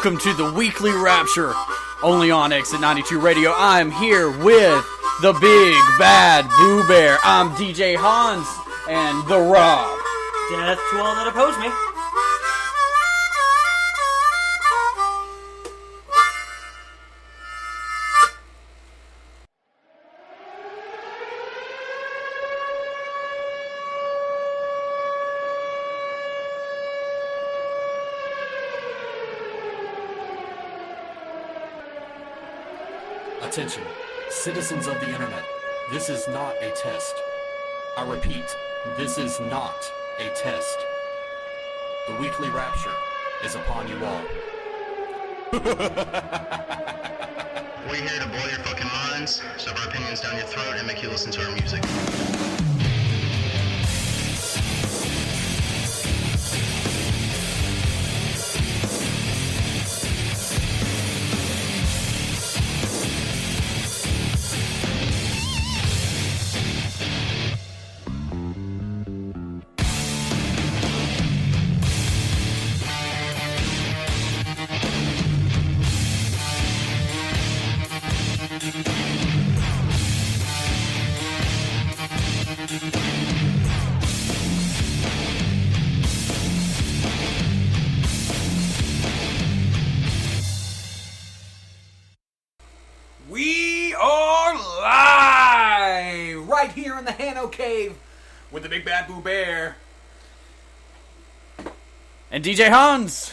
welcome to the Weekly Rapture, only on Exit 92 Radio. I'm here with the big bad Boo Bear. I'm DJ Hans and TheRob. Death to all that oppose me. Attention, citizens of the internet, this is not a test. I repeat, this is not a test. The Weekly Rapture is upon you all. We're here to blow your fucking minds, shove our opinions down your throat, and make you listen to our music. We are live right here in the Hano Cave with the big bad Boo Bear. And DJ Hans.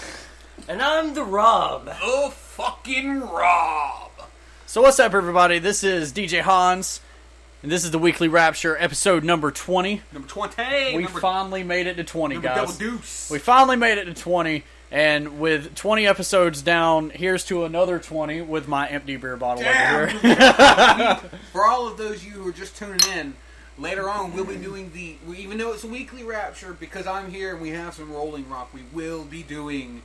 And I'm TheRob. The fucking Rob. So what's up, everybody? This is DJ Hans, and this is the Weekly Rapture, episode number 20. Number 20. We finally made it to 20, number guys. double deuce. We finally made it to 20, and with 20 episodes down, here's to another 20 with my empty beer bottle over here. For all of those of you who are just tuning in, later on we'll be doing even though it's a Weekly Rapture, because I'm here and we have some Rolling Rock, we will be doing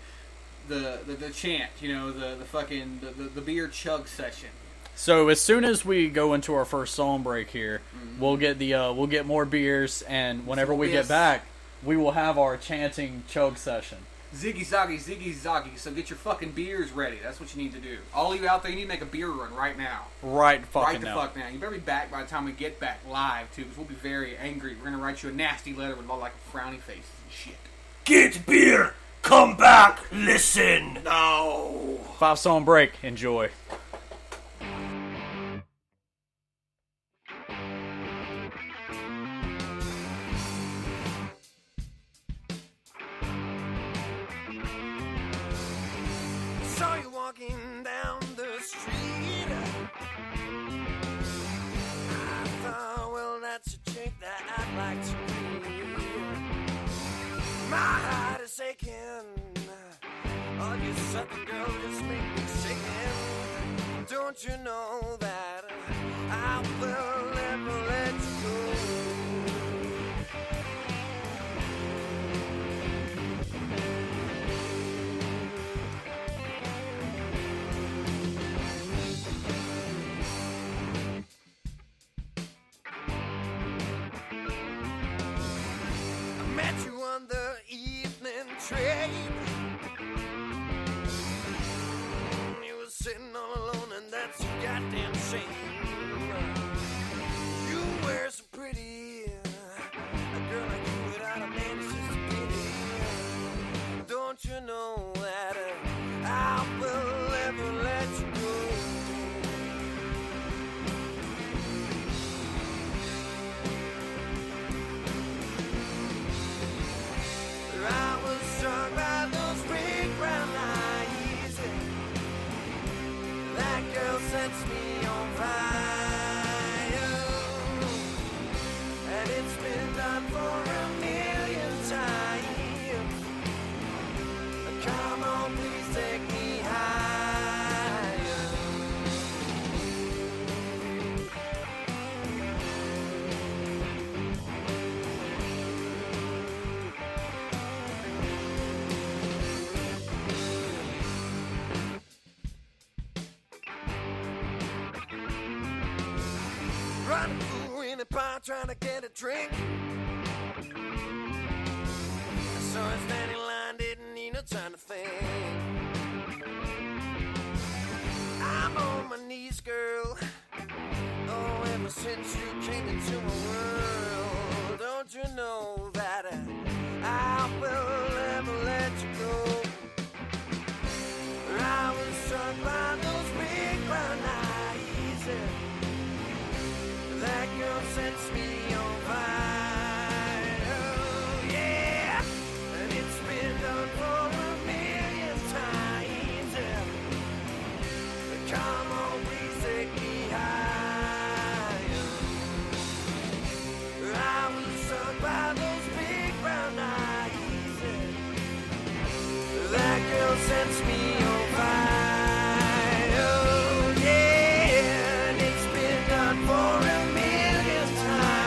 the chant, you know, the fucking the beer chug session. So as soon as we go into our first song break here, we'll get more beers, and whenever we get back, we will have our chanting chug session. Ziggy zaggy. So get your fucking beers ready. That's what you need to do. All of you out there, you need to make a beer run right now. Right fuck now. You better be back by the time we get back live too, because we'll be very angry. We're gonna write you a nasty letter with all like frowny faces and shit. Get beer. Come back. Listen. No. 5-song break. Enjoy. Saw you walking down the street. I thought, well, that's a chick that I'd like to meet. My heart is aching. Oh, you southern girl just make me shaking. Don't you know that I will never let you go? Met you on the evening train. You were sitting all alone, and that's a goddamn shame. You were so pretty. A girl like you without a man is just a pity. Don't you know that I will never let you go? I was struck by those big brown eyes. That girl sets me on fire. And it's been done for a million times. Come on, please take me higher. Running through in a bar trying to get a drink. I saw her standing in line, didn't need no time to think. since you came into my world. Don't you know that I will never let you go? I was struck by those big brown eyes. That girl sets me on fire. Oh, yeah, and it's been done for a million times. Come on, please take me higher. I was struck by those big brown eyes. That girl sets me on fire. Oh, yeah, and it's been done for a million times.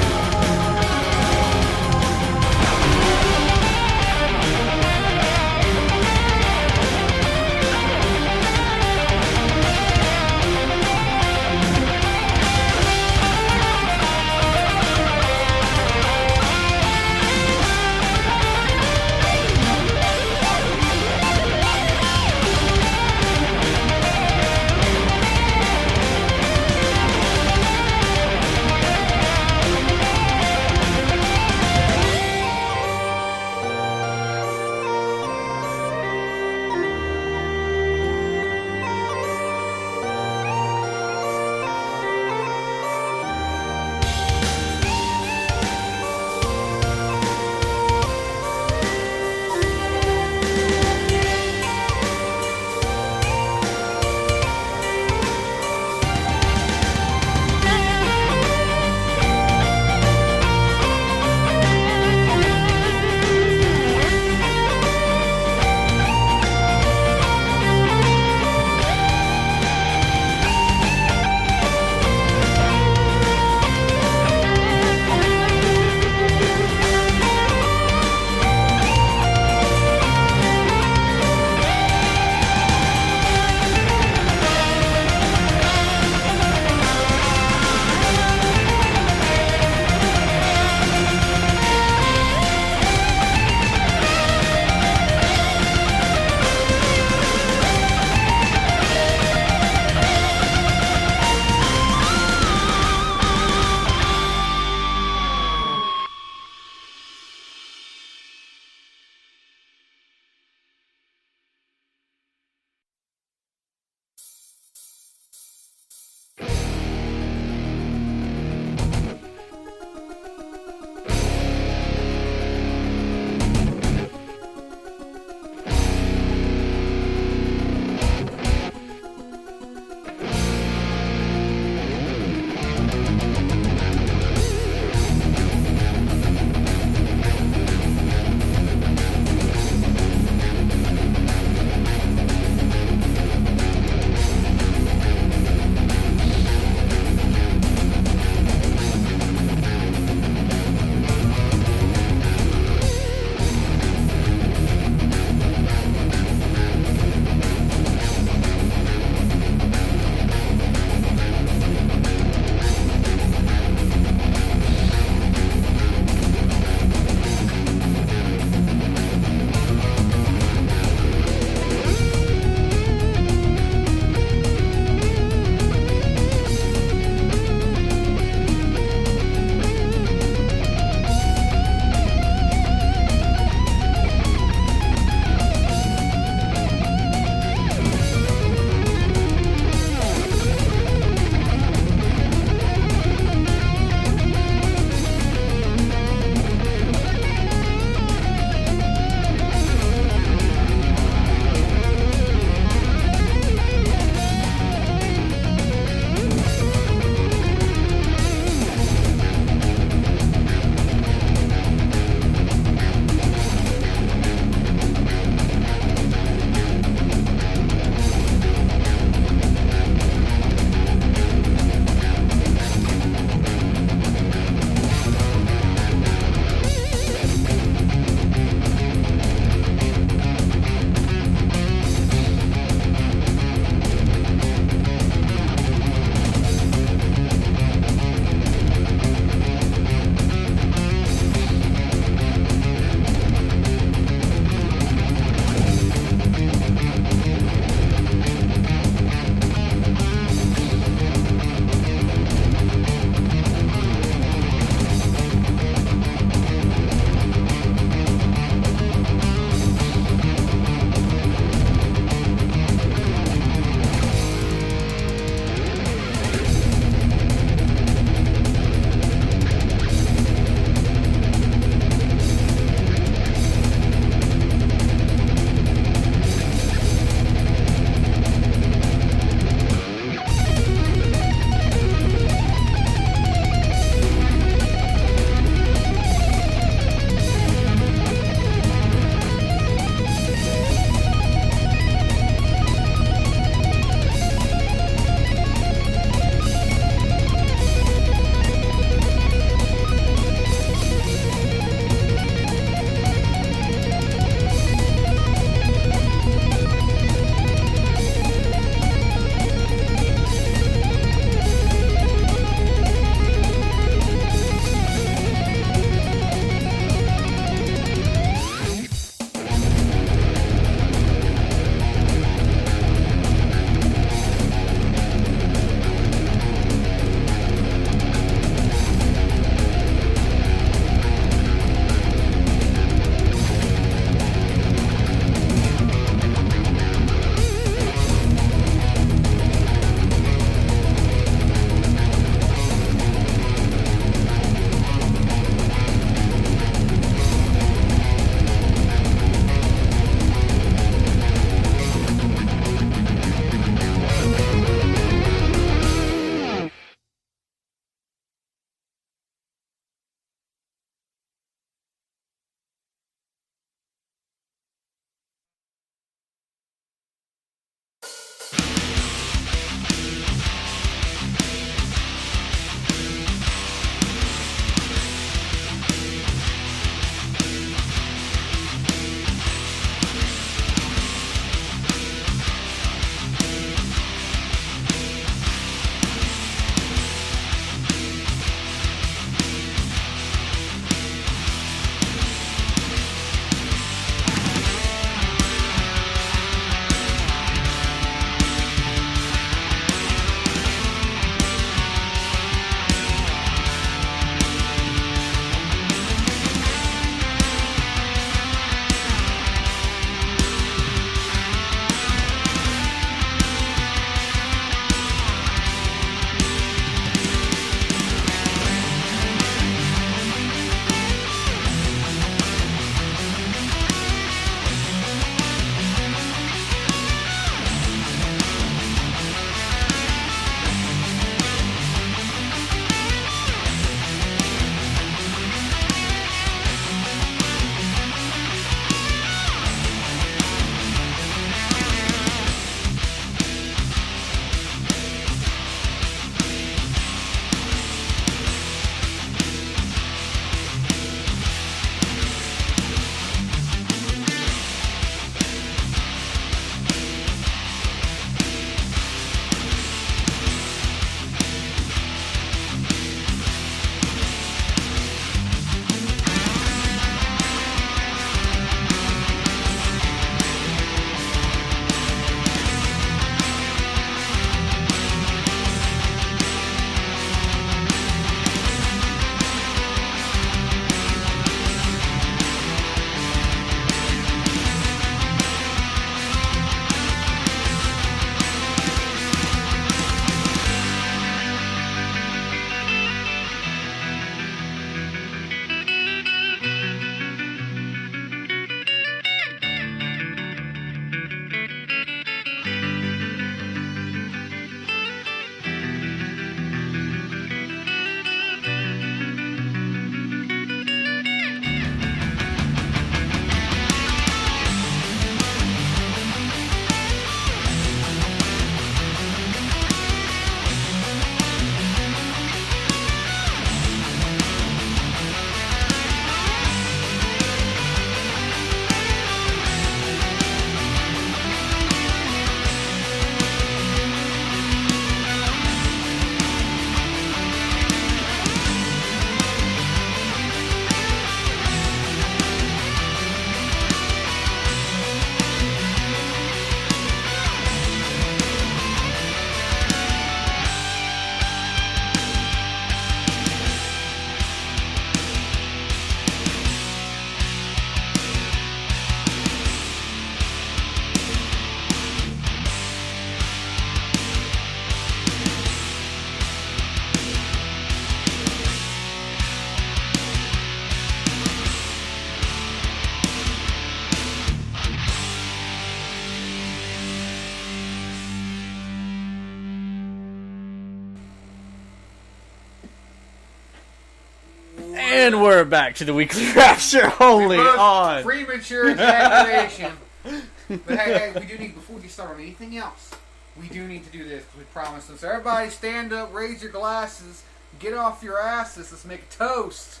And we're back to the Weekly Rapture only on. Premature ejaculation. But hey, we do need, before we start on anything else, we do need to do this because we promised them. So everybody stand up, raise your glasses, get off your asses. Let's make a toast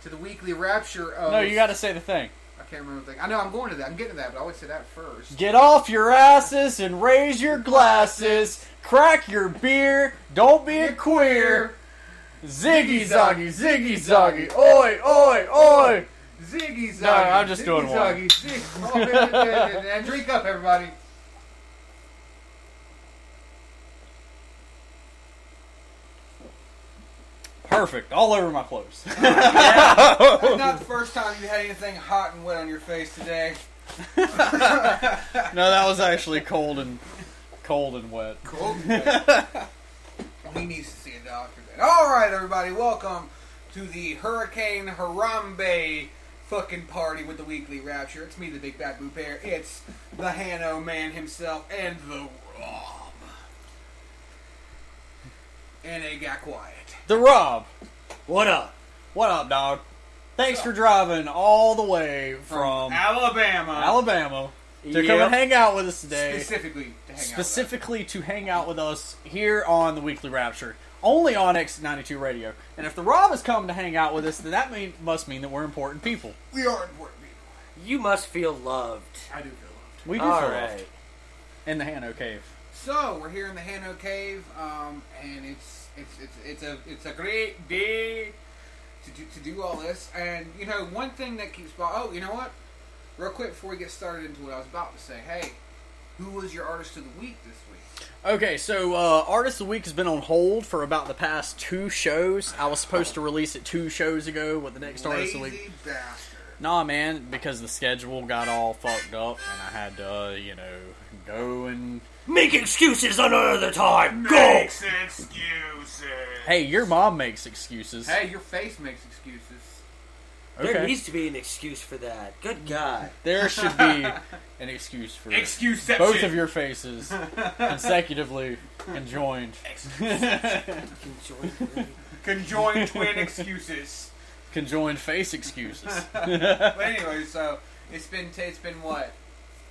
to the Weekly Rapture of... No, you got to say the thing. I can't remember the thing. I know, I'm going to that. I'm getting to that, but I always say that first. Get off your asses and raise your glasses. Crack your beer. Don't be a queer. Ziggy zoggy, ziggy zoggy. Oi, oi, oi. Ziggy zoggy. No, I'm just doing one. Zoggy, ziggy. And drink up, everybody. Perfect. All over my clothes. That's not the first time you had anything hot and wet on your face today. No, that was actually cold and wet. Cold and wet. He needs to see a doctor then. Alright, everybody, welcome to the Hurricane Hamambe fucking party with the Weekly Rapture. It's me, the Big Bad Boo Bear. It's the Hano Man himself and TheRob. And it got quiet. TheRob. What up? What up, dog? Thanks for driving all the way from Alabama to come and hang out with us today. Specifically To hang out with us here on the Weekly Rapture. Only on X92 Radio. And if TheRob is coming to hang out with us, then that must mean that we're important people. We are important people. You must feel loved. I do feel loved. We do All feel right. loved. In the Hano Cave. So we're here in the Hano Cave, and it's a great day to do all this. And you know, one thing that keeps you know what? Real quick before we get started into what I was about to say, hey, who was your artist of the week this week? Okay, so Artist of the Week has been on hold for about the past 2 shows. I was supposed to release it 2 shows ago with the next Artist of the Week. Lazy bastard. Nah, man, because the schedule got all fucked up, and I had to, go and... Make excuses another time. Go. Makes excuses. Hey, your mom makes excuses. Hey, your face makes excuses. Okay. There needs to be an excuse for that. Good God. There should be an excuse for Excuseception. both of your faces consecutively conjoined. Conjoined twin excuses. Conjoined face excuses. But anyway, so it's been what?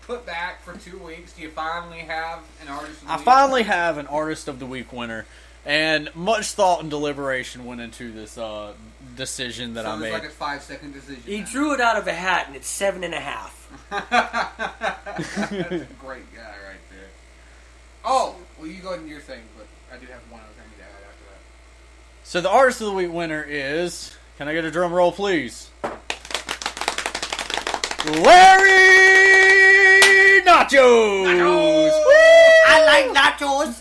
Put back for 2 weeks. Do you finally have an artist of the I week? finally have an Artist of the Week winner, and much thought and deliberation went into this decision that I made. It's like a 5-second decision. He now. drew it out of a hat, and it's 7.5. That's a great guy right there. Oh, well, you go ahead and do your thing, but I do have one other thing to add after that. So the Artist of the Week winner is... Can I get a drum roll, please? Larry Nachos! I like nachos.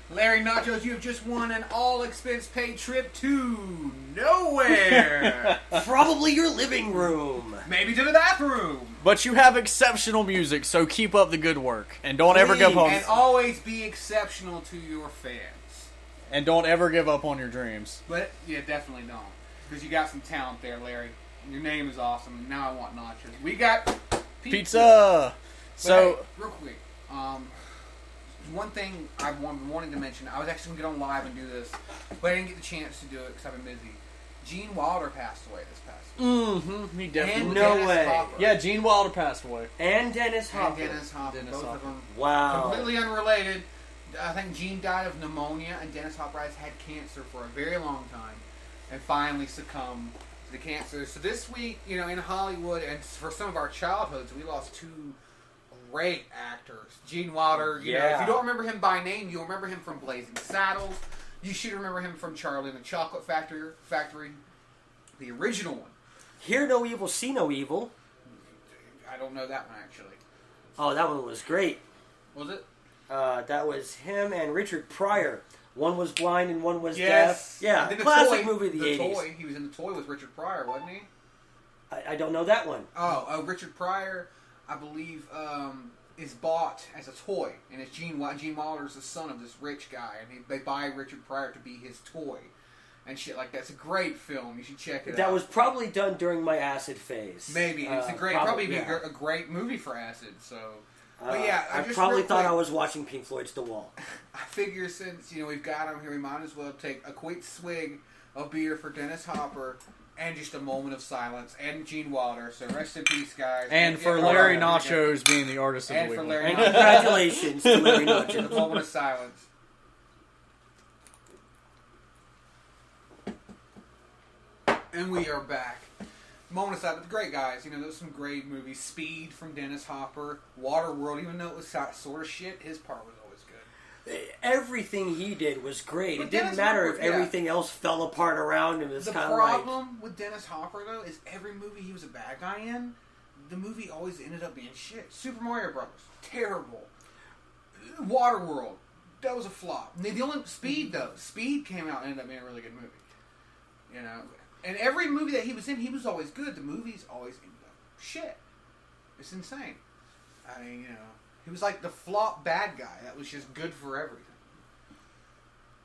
Larry Nachos, you have just won an all-expense-paid trip to nowhere. Probably your living room. Maybe to the bathroom. But you have exceptional music, so keep up the good work. And don't ever give up. And always be exceptional to your fans. And don't ever give up on your dreams. But, yeah, definitely don't. Because you got some talent there, Larry. Your name is awesome. Now I want nachos. We got Pizza! So, hey, real quick, one thing I've been wanting to mention, I was actually going to get on live and do this, but I didn't get the chance to do it because I've been busy. Gene Wilder passed away this past week. he definitely... And No Dennis way. Hopper. Yeah, Gene Wilder passed away. And Dennis Hopper. And Dennis Hopper. Dennis Both Hopper. of them. Wow. Completely unrelated. I think Gene died of pneumonia, and Dennis Hopper has had cancer for a very long time, and finally succumbed to the cancer. So this week, in Hollywood, and for some of our childhoods, we lost 2 great actors. Gene Wilder, if you don't remember him by name, you'll remember him from Blazing Saddles. You should remember him from Charlie and the Chocolate Factory, the original one. Hear no evil, see no evil. I don't know that one, actually. Oh, that one was great. Was it? That was him and Richard Pryor. One was blind and one was Yes. deaf. Yeah, And then classic movie of the 80s. Toy. He was in the Toy with Richard Pryor, wasn't he? I don't know that one. Richard Pryor, I believe, is bought as a toy, and it's Gene Wilder's the son of this rich guy, and they buy Richard Pryor to be his toy, and shit like that. It's a great film. You should check it out. That was probably done during my acid phase. Maybe it's probably a great movie for acid. So But yeah, I just probably real thought quick, I was watching Pink Floyd's The Wall. I figure since we've got him here, we might as well take a quick swig of beer for Dennis Hopper and just a moment of silence and Gene Wilder. So rest in peace, guys. And for Larry Nachos being the artist of the And week. for Larry And Nachos. congratulations to Larry A Nachos. moment of silence. And we are back. Moment of silence. Great, guys. There was some great movies. Speed from Dennis Hopper. Waterworld, even though it was sort of shit, his part was always good. Everything he did was great. But It didn't Dennis matter Hopper, if everything else fell apart around him. It was The kind of like... problem with Dennis Hopper, though, is every movie he was a bad guy in, the movie always ended up being shit. Super Mario Brothers, terrible. Waterworld, that was a flop. The only Speed, though, Speed came out and ended up being a really good movie. And every movie that he was in, he was always good. The movies always ended up shit. It's insane. I mean, he was like the flop bad guy that was just good for everything.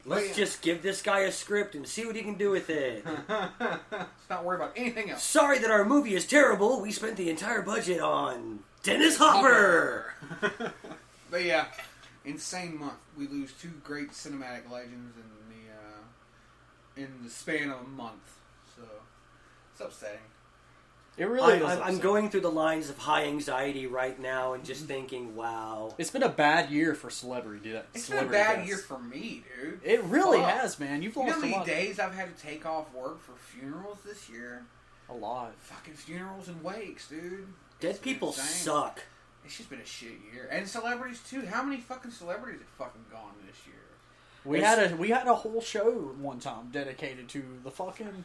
Let's just give this guy a script and see what he can do with it. Let's not worry about anything else. Sorry that our movie is terrible. We spent the entire budget on Dennis Hopper. But yeah, insane month. We lose two great cinematic legends in the span of a month. So it's upsetting. It really is. I'm upsetting. going through the lines of high anxiety right now and just thinking, wow. It's been a bad year for celebrity. It's been a bad year for me, dude. It really Fuck. has, man. You've You know lost how a many lot. days I've had to take off work for funerals this year? A lot. Fucking funerals and wakes, dude. Dead people insane. suck. It's just been a shit year. And celebrities, too. How many fucking celebrities have fucking gone this year? We had a whole show one time dedicated to the fucking.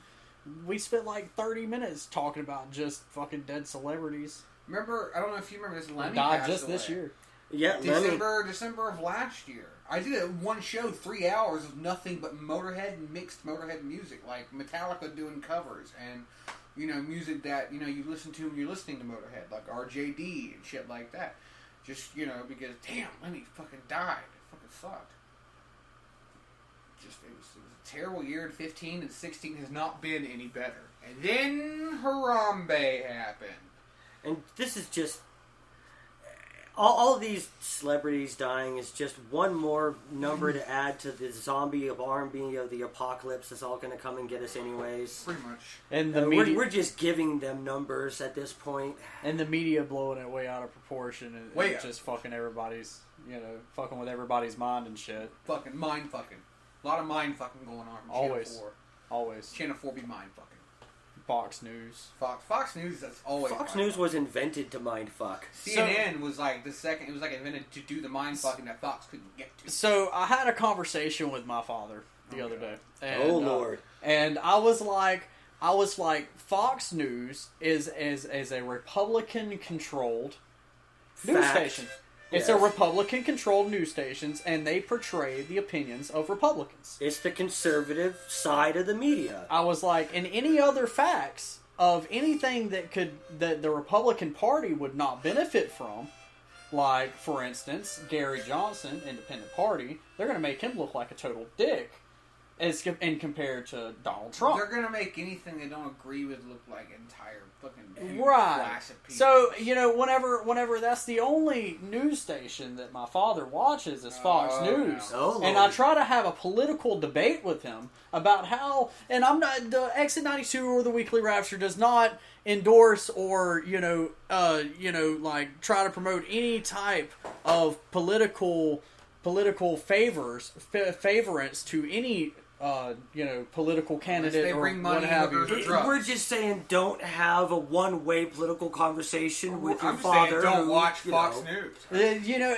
We spent like 30 minutes talking about just fucking dead celebrities. Remember, I don't know if you remember this, Lemmy Died passed just away. this year. Yeah, December of last year. I did one show, 3 hours of nothing but Motorhead and mixed Motorhead music, like Metallica doing covers and music that you listen to when you're listening to Motorhead, like RJD and shit like that. Just because damn, Lemmy fucking died. It fucking sucked. It was a terrible year in 15, and 16 has not been any better. And then Harambe happened. And this is just... All of these celebrities dying is just one more number to add to the zombie of R&B of the apocalypse that's all going to come and get us anyways. Pretty much. And the media, we're just giving them numbers at this point. and the media blowing it way out of proportion, and just fucking everybody's, fucking with everybody's mind and shit. Fucking mind fucking. A lot of mind fucking going on from Always. Channel 4. Always. Channel 4 be mind fucking. Fox News. Fox News, that's always Fox mind News fucking. was invented to mind fuck. CNN was like the second, it was like invented to do the mind fucking that Fox couldn't get to. So I had a conversation with my father the other day. And, Oh, Lord. And I was like, Fox News is a Republican-controlled news Fact. station. It's a Yes. Republican-controlled news stations, and they portray the opinions of Republicans. It's the conservative side of the media. I was like, and any other facts of anything that the Republican Party would not benefit from, like, for instance, Gary Johnson, Independent Party, they're going to make him look like a total dick and compared to Donald Trump. They're gonna make anything they don't agree with look like entire fucking Right. class of people. So, whenever that's the only news station that my father watches is Fox Oh, News. no. Oh, And Lord. I try to have a political debate with him about how, and I'm not, the Exit 92 or the Weekly Rapture does not endorse or, like try to promote any type of political favorites to any political candidate they or bring money what have over you. the drugs. We're just saying don't have a one-way political conversation with your I'm just father. saying, don't who, watch you Fox know, News.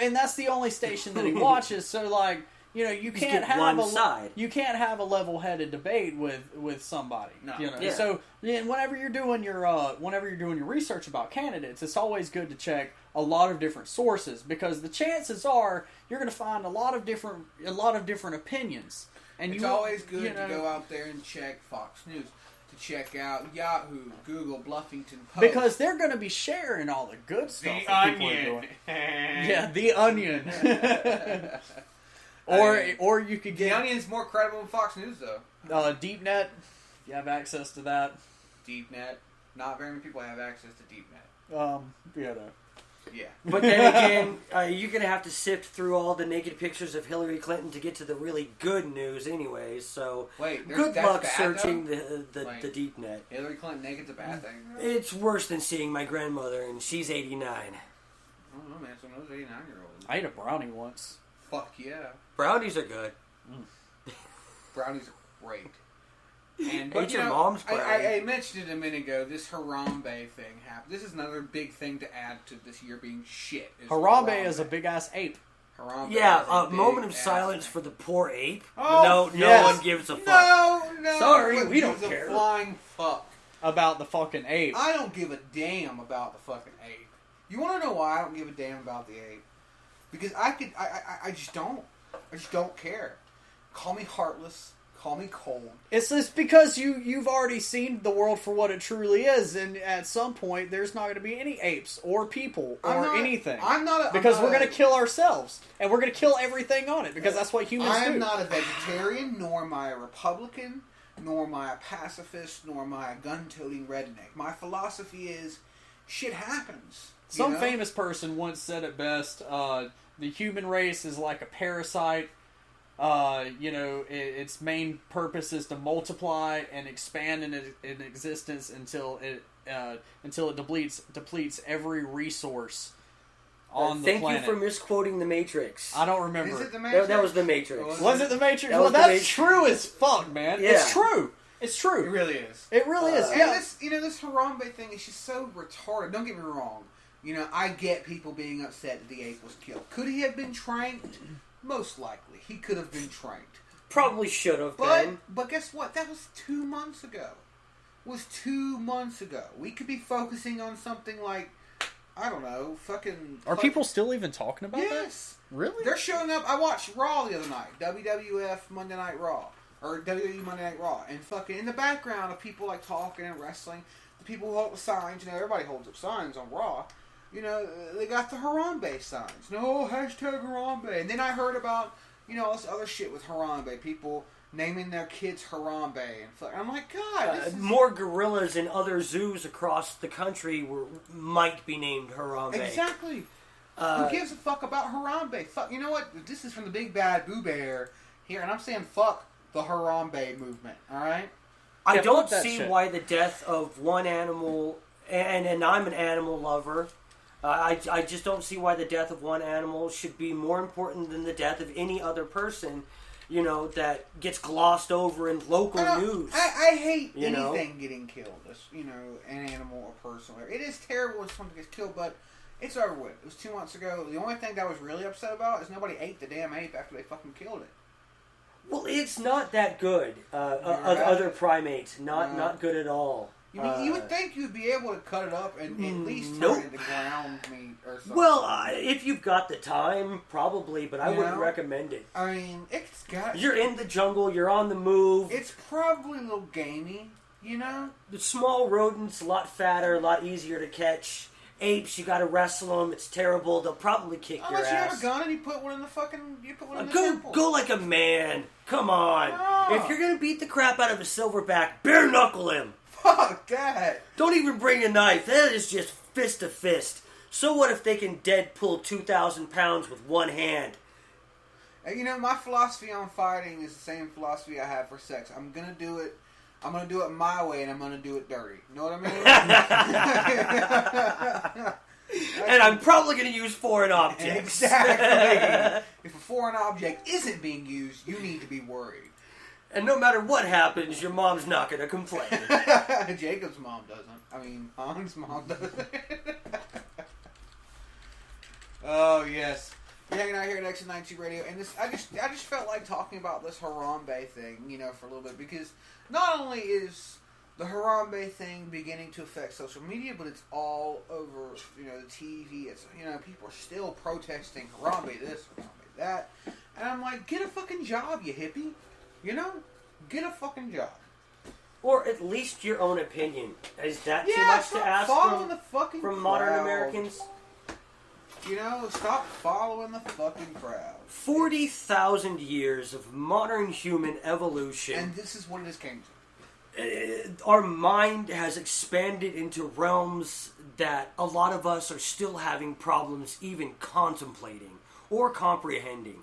And that's the only station that he watches. So, like, you can't get have one side. You can't have a level-headed debate with somebody. No. Yeah. So, whenever you're doing your research about candidates, it's always good to check a lot of different sources because the chances are you're going to find a lot of different opinions. And It's always good to go out there and check Fox News, to check out Yahoo, Google, Bluffington Post. because they're going to be sharing all the good stuff that people are doing. Yeah, The Onion. Or you could The get Onion's more credible than Fox News, though. DeepNet. If you have access to that. DeepNet. Not very many people have access to DeepNet. No. Yeah. But then again, you're going to have to sift through all the naked pictures of Hillary Clinton to get to the really good news anyways, so Wait, good that's luck bad, searching though? the deep net. Hillary Clinton naked's a bad thing? It's worse than seeing my grandmother, and she's 89. I don't know, man. Some of those 89-year-olds. I ate a brownie once. Fuck yeah. Brownies are good. Brownies are great. And Ate your mom's brownie. I mentioned it a minute ago. This Harambe thing happened. This is another big thing to add to this year being shit. Harambe is a big ass ape. Harambe Yeah, is a big moment of ass silence thing. for the poor ape. Oh, no yes. one gives a fuck. No. Sorry, but we don't gives a care. Flying fuck. About the fucking ape. I don't give a damn about the fucking ape. You want to know why I don't give a damn about the ape? Because I just don't. I just don't care. Call me heartless. Call me cold. It's just because you've already seen the world for what it truly is, and at some point there's not going to be any apes or people or anything. Because we're going to kill ourselves, and we're going to kill everything on it, because that's what humans do. I am not a vegetarian, nor am I a Republican, nor am I a pacifist, nor am I a gun-toting redneck. My philosophy is, shit happens. Some famous person once said it best, the human race is like a parasite. Its main purpose is to multiply and expand in existence until it depletes every resource on the planet. Thank you for misquoting The Matrix. I don't remember. Is it the Matrix? That was The Matrix. Was it the Matrix? That was Well, The that's Matrix. true as fuck, man. Yeah. It's true. It's true. It really is. It really is. And Yeah. this Harambe thing is just so retarded. Don't get me wrong. I get people being upset that the ape was killed. Could he have been trained? Most likely. He could have been trained. Probably should have been. But guess what? That was 2 months ago. Was 2 months ago. We could be focusing on something like, I don't know, fucking... Are people still even talking about that? Yes. Really? They're showing up. I watched Raw the other night. WWF Monday Night Raw. Or WWE Monday Night Raw. And fucking in the background of people like talking and wrestling, the people who hold up signs, everybody holds up signs on Raw. They got the Harambe signs. No, hashtag Harambe. And then I heard about, all this other shit with Harambe. People naming their kids Harambe. And I'm like, God, this is... More gorillas in other zoos across the country might be named Harambe. Exactly. Who gives a fuck about Harambe? Fuck, you know what? This is from the Big Bad Boo Bear here, and I'm saying fuck the Harambe movement, alright? I Yeah, don't fuck that see shit. why the death of one animal, and I'm an animal lover, I just don't see why the death of one animal should be more important than the death of any other person, that gets glossed over in local news. I hate You know? anything getting killed. An animal or person. It is terrible when something gets killed, but it's over with. It was 2 months ago. The only thing that I was really upset about is nobody ate the damn ape after they fucking killed it. Well, it's not that good. Other primates, not good at all. You would think you'd be able to cut it up and at least turn nope. it into ground meat or something. Well, if you've got the time, probably, but I wouldn't know? recommend it. I mean, it's got... You're in the jungle, you're on the move. It's probably a little gamey, The small rodents, a lot fatter, a lot easier to catch. Apes, you gotta wrestle them, it's terrible. They'll probably kick your Unless you have ass. a gun and you put one in the fucking... You put one in the temple. Go like a man. Come on. No. If you're gonna beat the crap out of a silverback, bare knuckle him. Fuck that. Don't even bring a knife. That is just fist to fist. So what if they can dead pull 2,000 pounds with one hand? And, my philosophy on fighting is the same philosophy I have for sex. I'm gonna do it my way, and I'm gonna do it dirty. You know what I mean? And I'm probably gonna use foreign objects. Exactly. If a foreign object isn't being used, you need to be worried. And no matter what happens, your mom's not gonna complain. Jacob's mom doesn't. I mean, Han's mom doesn't. Oh yes. We're hanging out here at Exit 92 Radio, and I just felt like talking about this Harambe thing, for a little bit, because not only is the Harambe thing beginning to affect social media, but it's all over, the TV. It's, people are still protesting Harambe this, Harambe that, and I'm like, get a fucking job, you hippie, get a fucking job. Or at least your own opinion. Is that too Yeah, much stop to ask following the fucking from modern crowd. Americans? Stop following the fucking crowd. 40,000 years of modern human evolution. And this is what it came to. our mind has expanded into realms that a lot of us are still having problems even contemplating or comprehending.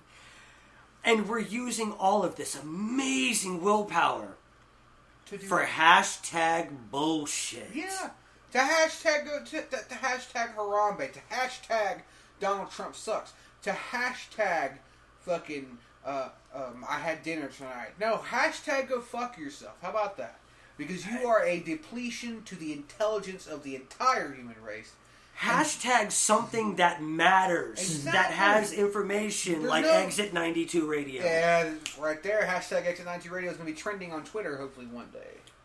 And we're using all of this amazing willpower for hashtag bullshit. Yeah. To hashtag to hashtag Hamambe, to hashtag Donald Trump sucks, to hashtag fucking I had dinner tonight. No, hashtag go fuck yourself. How about that? Because you are a depletion to the intelligence of the entire human race. Hashtag something that matters, Exactly. that has information, There's like no- Exit 92 Radio. And right there, hashtag Exit 92 Radio is going to be trending on Twitter hopefully one day.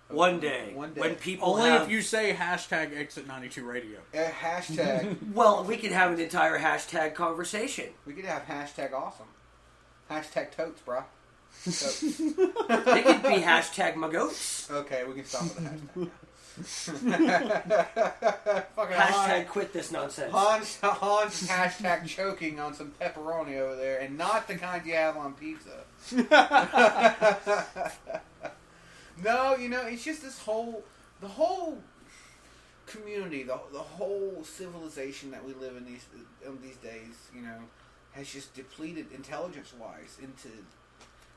One day, One day. when people Only have... if you say hashtag Exit 92 Radio. Hashtag. Well, we could have an entire hashtag conversation. We could have hashtag awesome. Hashtag totes, brah. Totes. It could be hashtag my goats. Okay, we can stop with the hashtag. Fucking Hashtag quit this nonsense. Hans hashtag choking on some pepperoni over there, and not the kind you have on pizza. No, it's just the whole community, the whole civilization that we live in these days, has just depleted intelligence-wise into...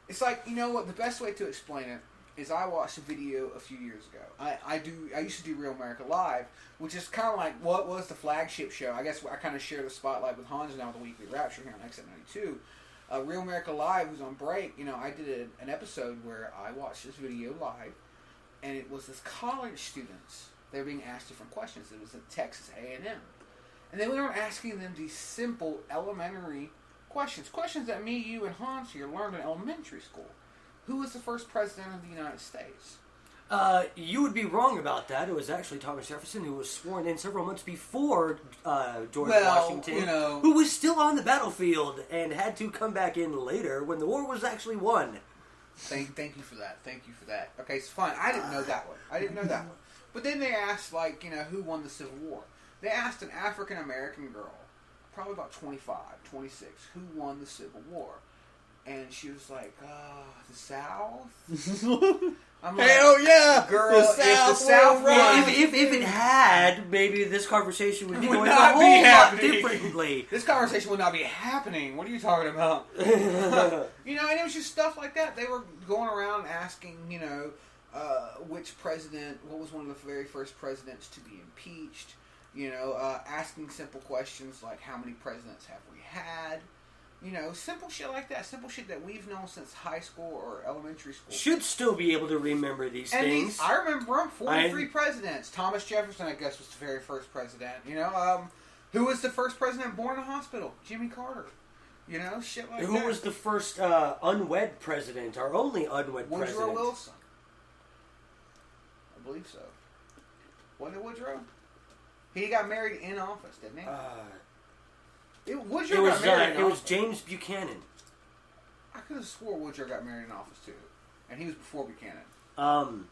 It's like, what, the best way to explain it is I watched a video a few years ago. I used to do Real America Live, which is kind of like what was the flagship show. I guess I kind of share the spotlight with Hans now with the Weekly Rapture here on XM92. Real America Live was on break. I did an episode where I watched this video live, and it was this college students. They were being asked different questions. It was at Texas A&M. And they were asking them these simple, elementary questions. Questions that me, you, and Hans here learned in elementary school. Who was the first president of the United States? You would be wrong about that. It was actually Thomas Jefferson, who was sworn in several months before George Washington, who was still on the battlefield and had to come back in later when the war was actually won. Thank you for that. Thank you for that. Okay, it's fine. I didn't know that one. But then they asked, who won the Civil War? They asked an African-American girl, probably about 25, 26, who won the Civil War? And she was like, the South? I'm like, Hell yeah! Girl, The South if the South will rise. won... If it had, maybe this conversation would be Would going a not whole be lot happening. differently. This conversation would not be happening. What are you talking about? And it was just stuff like that. They were going around asking, which president, what was one of the very first presidents to be impeached? Asking simple questions like, how many presidents have we had? Simple shit like that. Simple shit that we've known since high school or elementary school. Should still be able to remember these And things. I remember them. 43 presidents. Thomas Jefferson, I guess, was the very first president. Who was the first president born in a hospital? Jimmy Carter. Shit like that. Who was the first unwed president, our only unwed Woodrow president? Wilson. I believe so. Wasn't it Woodrow? He got married in office, didn't he? Woodrow got married in It was office. James Buchanan. I could have swore Woodrow got married in office too, and he was before Buchanan.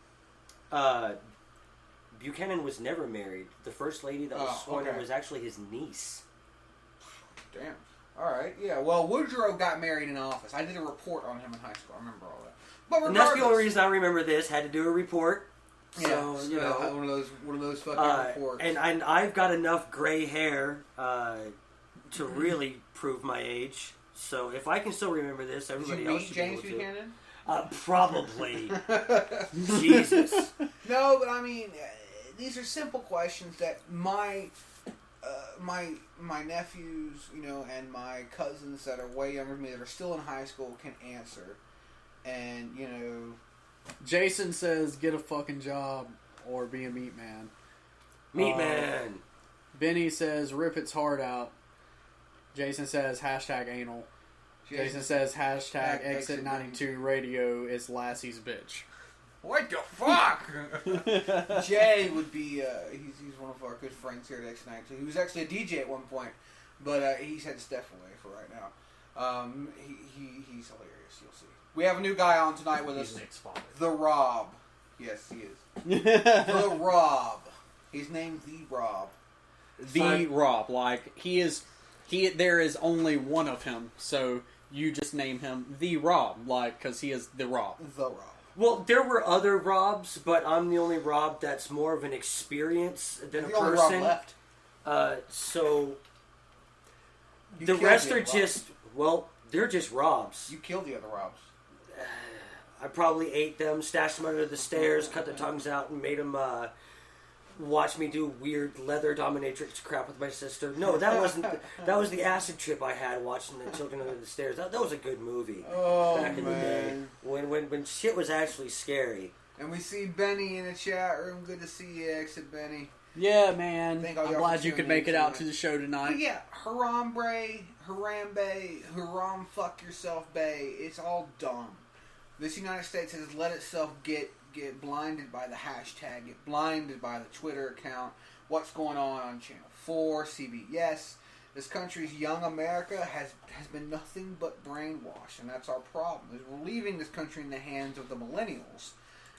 Buchanan was never married. The first lady that was sworn in was actually his niece. Damn. All right. Yeah. Well, Woodrow got married in office. I did a report on him in high school. I remember all that. But And regardless, that's the only reason I remember this. Had to do a report. Yeah. So, one of those fucking reports. And I've got enough gray hair to really prove my age. So if I can still remember this, did everybody you else meet should James be able Buchanan? to. Probably. Jesus. No, but I mean, these are simple questions that my nephews, and my cousins that are way younger than me that are still in high school can answer. And, Jason says, get a fucking job or be a meat man. Meat man. Benny says, rip its heart out. Jason says, hashtag anal. Jason says, hashtag exit 92 radio is Lassie's bitch. What the fuck? Jay would be, he's one of our good friends here at X92. He was actually a DJ at one point, but he's had to step away for right now. He's hilarious, you'll see. We have a new guy on tonight with us. TheRob. Yes, he is. TheRob. He's named TheRob. TheRob. Like, there is only one of him, so you just name him TheRob, like, because he is the Rob. TheRob. Well, there were other Robs, but I'm the only Rob that's more of an experience than a The only person. Rob left. So You the killed rest the are other just, well, they're just Robs. You killed the other Robs. I probably ate them, stashed them under the stairs, cut their tongues out, and made them watch me do weird leather dominatrix crap with my sister. No, that wasn't. That was the acid trip I had watching the Children Under the Stairs. That was a good movie back in the day when shit was actually scary. And we see Benny in the chat room. Good to see you, Exit Benny. Yeah, man. Thank all I'm y'all glad for you could tuning make in it out tonight. to the show But tonight. yeah, Haram, fuck yourself, bay. It's all dumb. This United States has let itself get blinded by the hashtag, get blinded by the Twitter account. What's going on Channel 4, CBS? This country's young America has been nothing but brainwashed, and that's our problem. Is we're leaving this country in the hands of the millennials,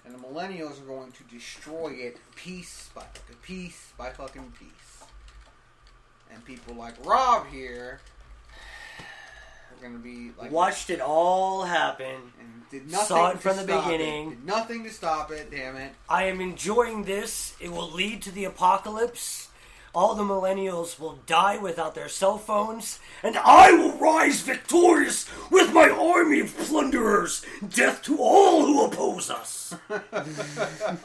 and the millennials are going to destroy it piece by fucking piece. And people like Rob here are going to be like... Watched it all happen. And did nothing Saw it to from the stop beginning. Did nothing to stop it, damn it. I am enjoying this. It will lead to the apocalypse. All the millennials will die without their cell phones, and I will rise victorious with my army of plunderers. Death to all who oppose us.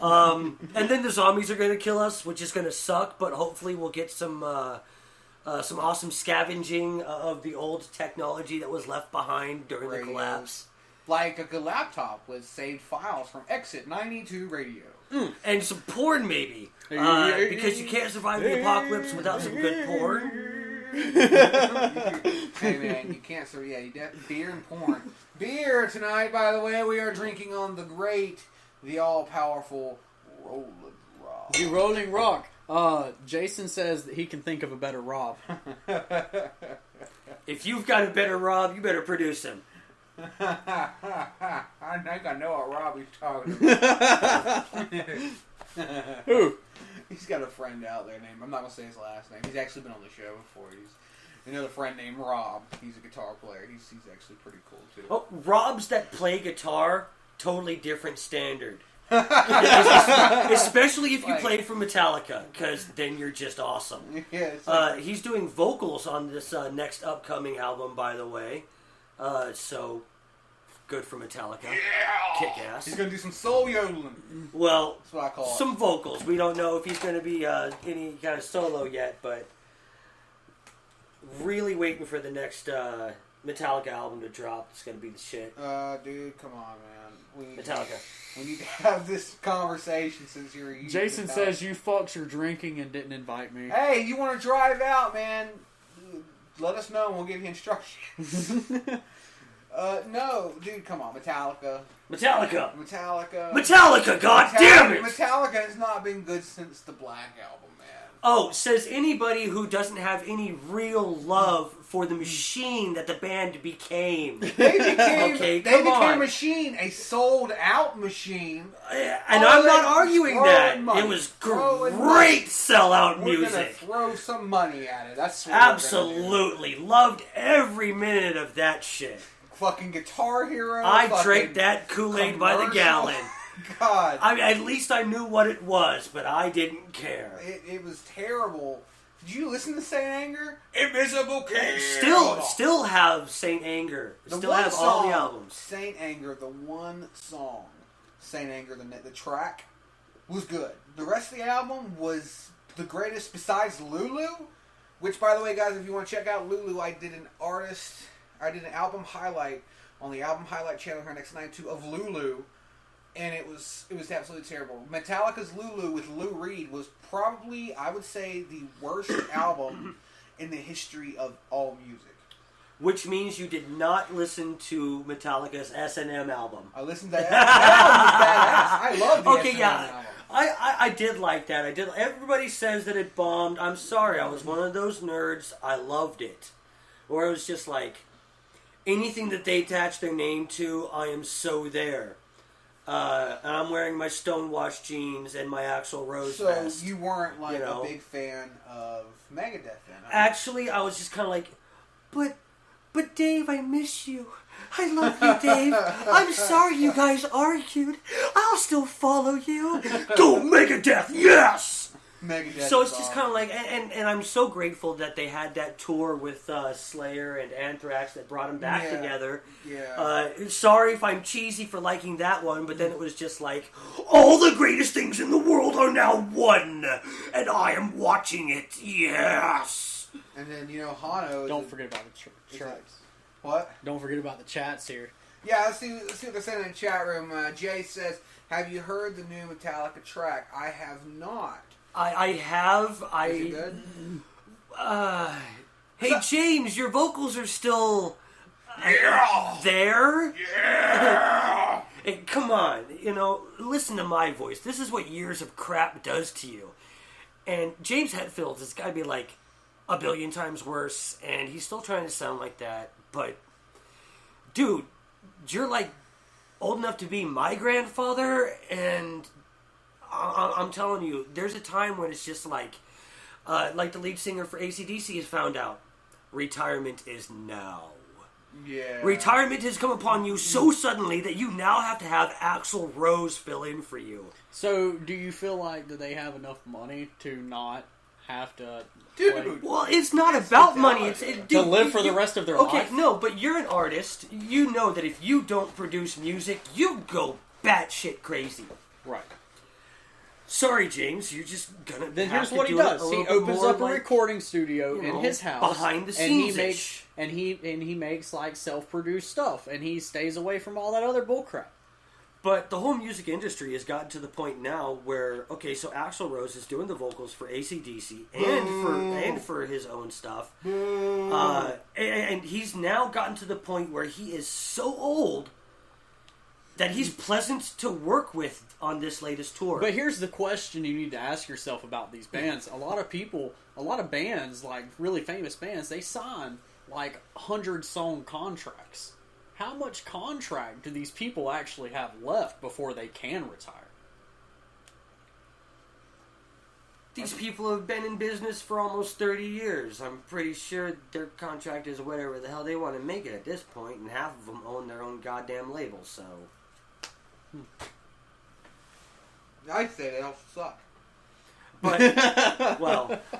And then the zombies are going to kill us, which is going to suck. But hopefully, we'll get some awesome scavenging of the old technology that was left behind during the collapse. Like a good laptop with saved files from Exit 92 Radio. And some porn, maybe. Because you can't survive the apocalypse without some good porn. Hey man, you can't say beer and porn. Beer tonight, by the way, we are drinking on the great, the all-powerful Rolling Rock. The Rolling Rock. Jason says that he can think of a better Rob. If you've got a better Rob, you better produce him. I think I know what Rob he's talking about. Who? He's got a friend out there named, I'm not going to say his last name. He's actually been on the show before. He's another friend named Rob. He's a guitar player. He's actually pretty cool too. Oh, Robs that play guitar, totally different standard. Especially if you play for Metallica, because then you're just awesome. Yeah, it's like, He's doing vocals on this next upcoming album, by the way. So, good for Metallica. yeah! Kick ass. He's going to do some soul yodeling. Well, That's what I call it. some vocals. We don't know if he's going to be any kind of solo yet, but really waiting for the next Metallica album to drop. It's going to be the shit. Dude, come on, man. Metallica. We need to have this conversation since you're... Jason says you fucks are drinking and didn't invite me. Hey, you want to drive out, man? Let us know and we'll give you instructions. No, dude, come on, Metallica, God damn it! Metallica has not been good since the Black Album, man. Oh, says anybody who doesn't have any real love for the machine that the band became. They became on. Machine, a sold-out machine. And I'm not arguing that. Money. It was Throwing great sellout We're music. gonna throw some money at it. That's what Absolutely. Loved every minute of that shit. Fucking Guitar Hero. I drank that Kool-Aid by the gallon. God. At least I knew what it was, but I didn't care. It was terrible. Did you listen to Saint Anger? Invisible King. Still have Saint Anger. Still have all the albums. Saint Anger, the one song, Saint Anger, the track, was good. The rest of the album was the greatest besides Lulu, which, by the way, guys, if you want to check out Lulu, I did an album highlight on the album highlight channel here next night too of Lulu. And it was absolutely terrible. Metallica's Lulu with Lou Reed was probably, I would say, the worst album in the history of all music. Which means you did not listen to Metallica's S&M album. I listened to that. That album was badass. I love the S&M album. I did like that. I did. Everybody says that it bombed. I'm sorry. I was one of those nerds. I loved it. Or it was just like, anything that they attach their name to, I am so there. And I'm wearing my stonewashed jeans and my Axl Rose vest. So you weren't a big fan of Megadeth then? Actually, I was just kind of like, but Dave, I miss you. I love you, Dave. I'm sorry you guys argued. I'll still follow you. Go Megadeth, yes! Megadeth So it's is just awesome. kind of like, and I'm so grateful that they had that tour with Slayer and Anthrax that brought them back Yeah. together. Yeah. Sorry if I'm cheesy for liking that one, but then it was just like, all the greatest things in the world are now one, and I am watching it, yes! And then, Hano... Don't forget about the chats. What? Don't forget about the chats here. Yeah, let's see what they're saying in the chat room. Jay says, have you heard the new Metallica track? I have not. I have. Is it good? Hey, James, your vocals are still Yeah! there? Yeah! Hey, come on, listen to my voice. This is what years of crap does to you. And James Hetfield's has got to be like a billion times worse, and he's still trying to sound like that. But, dude, you're like old enough to be my grandfather, and I'm telling you, there's a time when it's just like the lead singer for AC/DC has found out. Retirement is now. Yeah. Retirement has come upon you so suddenly that you now have to have Axl Rose fill in for you. So, do you feel like that they have enough money to not have to... Dude! Well, it's not about money. It's to live for the rest of their life? Okay, no, but you're an artist. You know that if you don't produce music, you go batshit crazy. Right. Sorry, James, you're just gonna. Then have here's to what he do it does. a He little bit opens more up a like, recording studio you in know, his house behind the and he scenes. makes and he makes like self-produced stuff, and he stays away from all that other bullcrap. But the whole music industry has gotten to the point now where, okay, so Axl Rose is doing the vocals for AC/DC and for his own stuff, and he's now gotten to the point where he is so old that he's pleasant to work with on this latest tour. But here's the question you need to ask yourself about these bands. A lot of bands, like really famous bands, they sign like 100-song contracts. How much contract do these people actually have left before they can retire? These people have been in business for almost 30 years. I'm pretty sure their contract is whatever the hell they want to make it at this point, and half of them own their own goddamn label, so... I'd say they all suck. But,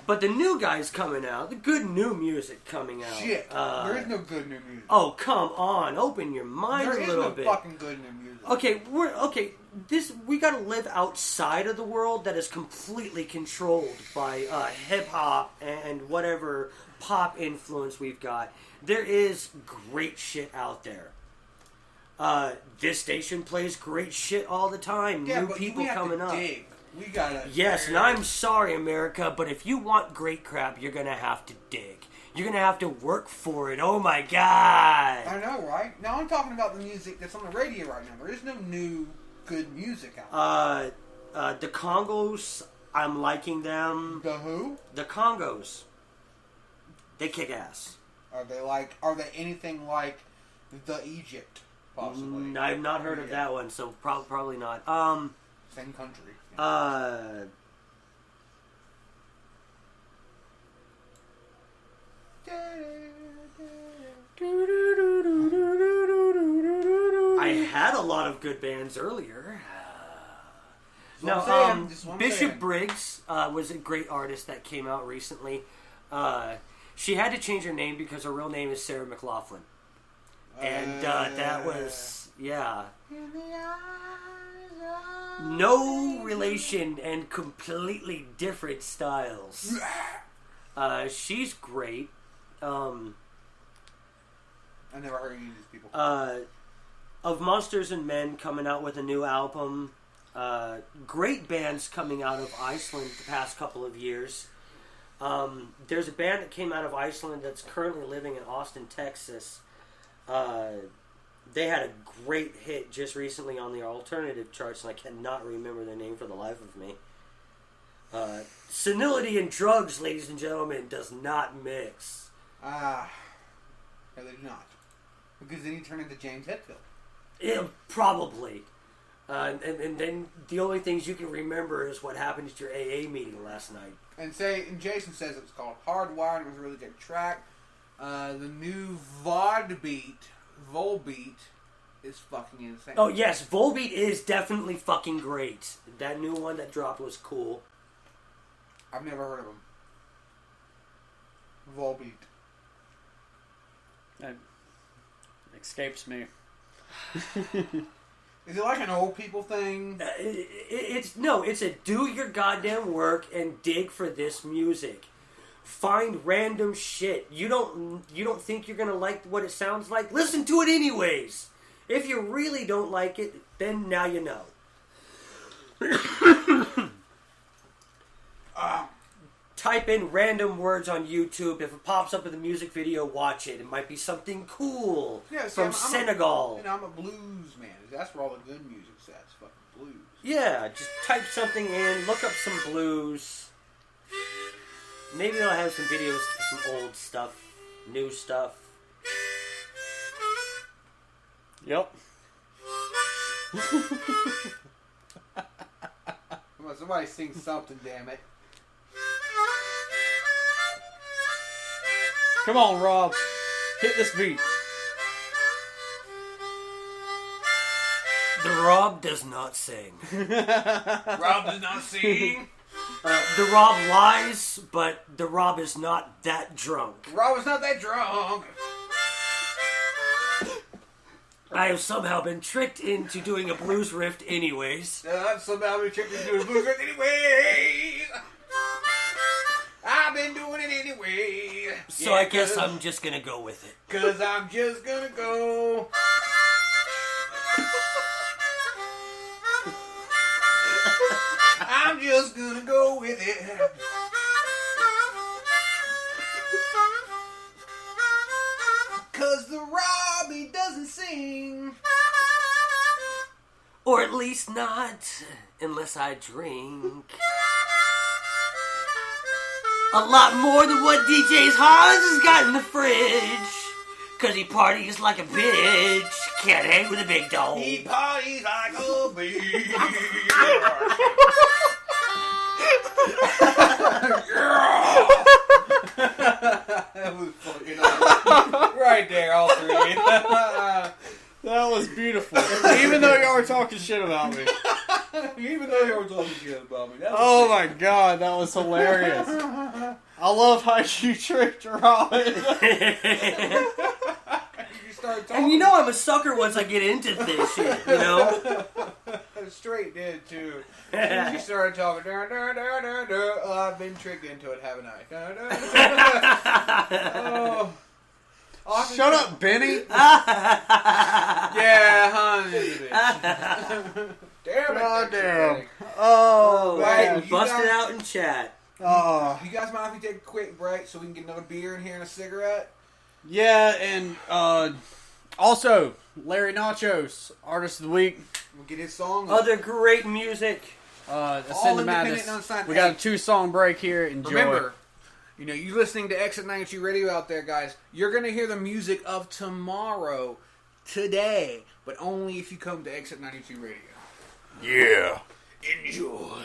but the new guy's coming out. The good new music coming out. Shit. There is no good new music. Oh, come on. Open your mind There a is little no bit. fucking good new music. Okay, we gotta live outside of the world that is completely controlled by hip-hop and whatever pop influence we've got. There is great shit out there. This station plays great shit all the time. Yeah, New but people we have coming to up. dig. We gotta... Yes, and I'm sorry, America, but if you want great crap, you're gonna have to dig. You're gonna have to work for it. Oh my god! I know, right? Now I'm talking about the music that's on the radio right now. There is no new good music out there. The Congos, I'm liking them. The who? The Congos. They kick ass. Are they anything like the Egypt, possibly? I've not heard of that one, so probably not. Same country. I had a lot of good bands earlier. Now, Bishop Briggs was a great artist that came out recently. She had to change her name because her real name is Sarah McLachlan. And that was, yeah. No relation and completely different styles. She's great. I never heard any of these people. Of Monsters and Men coming out with a new album. Great bands coming out of Iceland the past couple of years. There's a band that came out of Iceland that's currently living in Austin, Texas. They had a great hit just recently on the alternative charts, and I cannot remember their name for the life of me. Senility and drugs, ladies and gentlemen, does not mix. No, they do not. Because then you turn into James Hetfield. Yeah, probably. And then the only things you can remember is what happened at your AA meeting last night. And Jason says it was called Hardwired. It was a really good track. The new VOD beat, Volbeat is fucking insane. Oh yes, Volbeat is definitely fucking great. That new one that dropped was cool. I've never heard of them. Volbeat. It escapes me. Is it like an old people thing? It's a do your goddamn work and dig for this music. Find random shit. You don't think you're gonna like what it sounds like? Listen to it anyways. If you really don't like it, then now you know. Type in random words on YouTube. If it pops up in the music video, watch it. It might be something cool from Senegal. I'm a blues man. That's where all the good music's at. It's fucking blues. Yeah, just type something in. Look up some blues. Maybe they'll have some videos of some old stuff, new stuff. Yep. Come on, somebody sing something, damn it. Come on, Rob. Hit this beat. TheRob does not sing. Rob does not sing. TheRob lies, but TheRob is not that drunk. Rob is not that drunk. I have somehow been tricked into doing a blues riff anyways. I've somehow been tricked into doing blues riff anyways. I've been doing it anyway. So I guess I'm just gonna go with it. Cause I'm just gonna go. I'm just gonna go with it. Cause the Robbie doesn't sing. Or at least not unless I drink. A lot more than what DJ's Hans has got in the fridge. Cause he parties like a bitch. Can't hang with a big dog. He parties like a bitch. That was fucking awesome. Right there, all three. That was beautiful. Even though y'all were talking shit about me. Even though you were talking shit about me. Oh my god, that was hilarious. I love how you tricked Rod. And you know I'm a sucker once I get into this shit, you know? Straight did too. She started talking. I've been tricked into it, haven't I? Oh. Shut up, Benny. Yeah, honey. Damn it. God damn. Oh, man. Bust it out in chat. Oh. You guys mind if we take a quick break so we can get another beer in here and a cigarette? Yeah, and also, Larry Nachos, Artist of the Week. We'll get his song. Other great music. Ascend to Madness. We got a 2-song break here. Enjoy. Remember, you know, you listening to Exit 92 Radio out there, guys, you're going to hear the music of tomorrow, today, but only if you come to Exit 92 Radio. Yeah. Enjoy.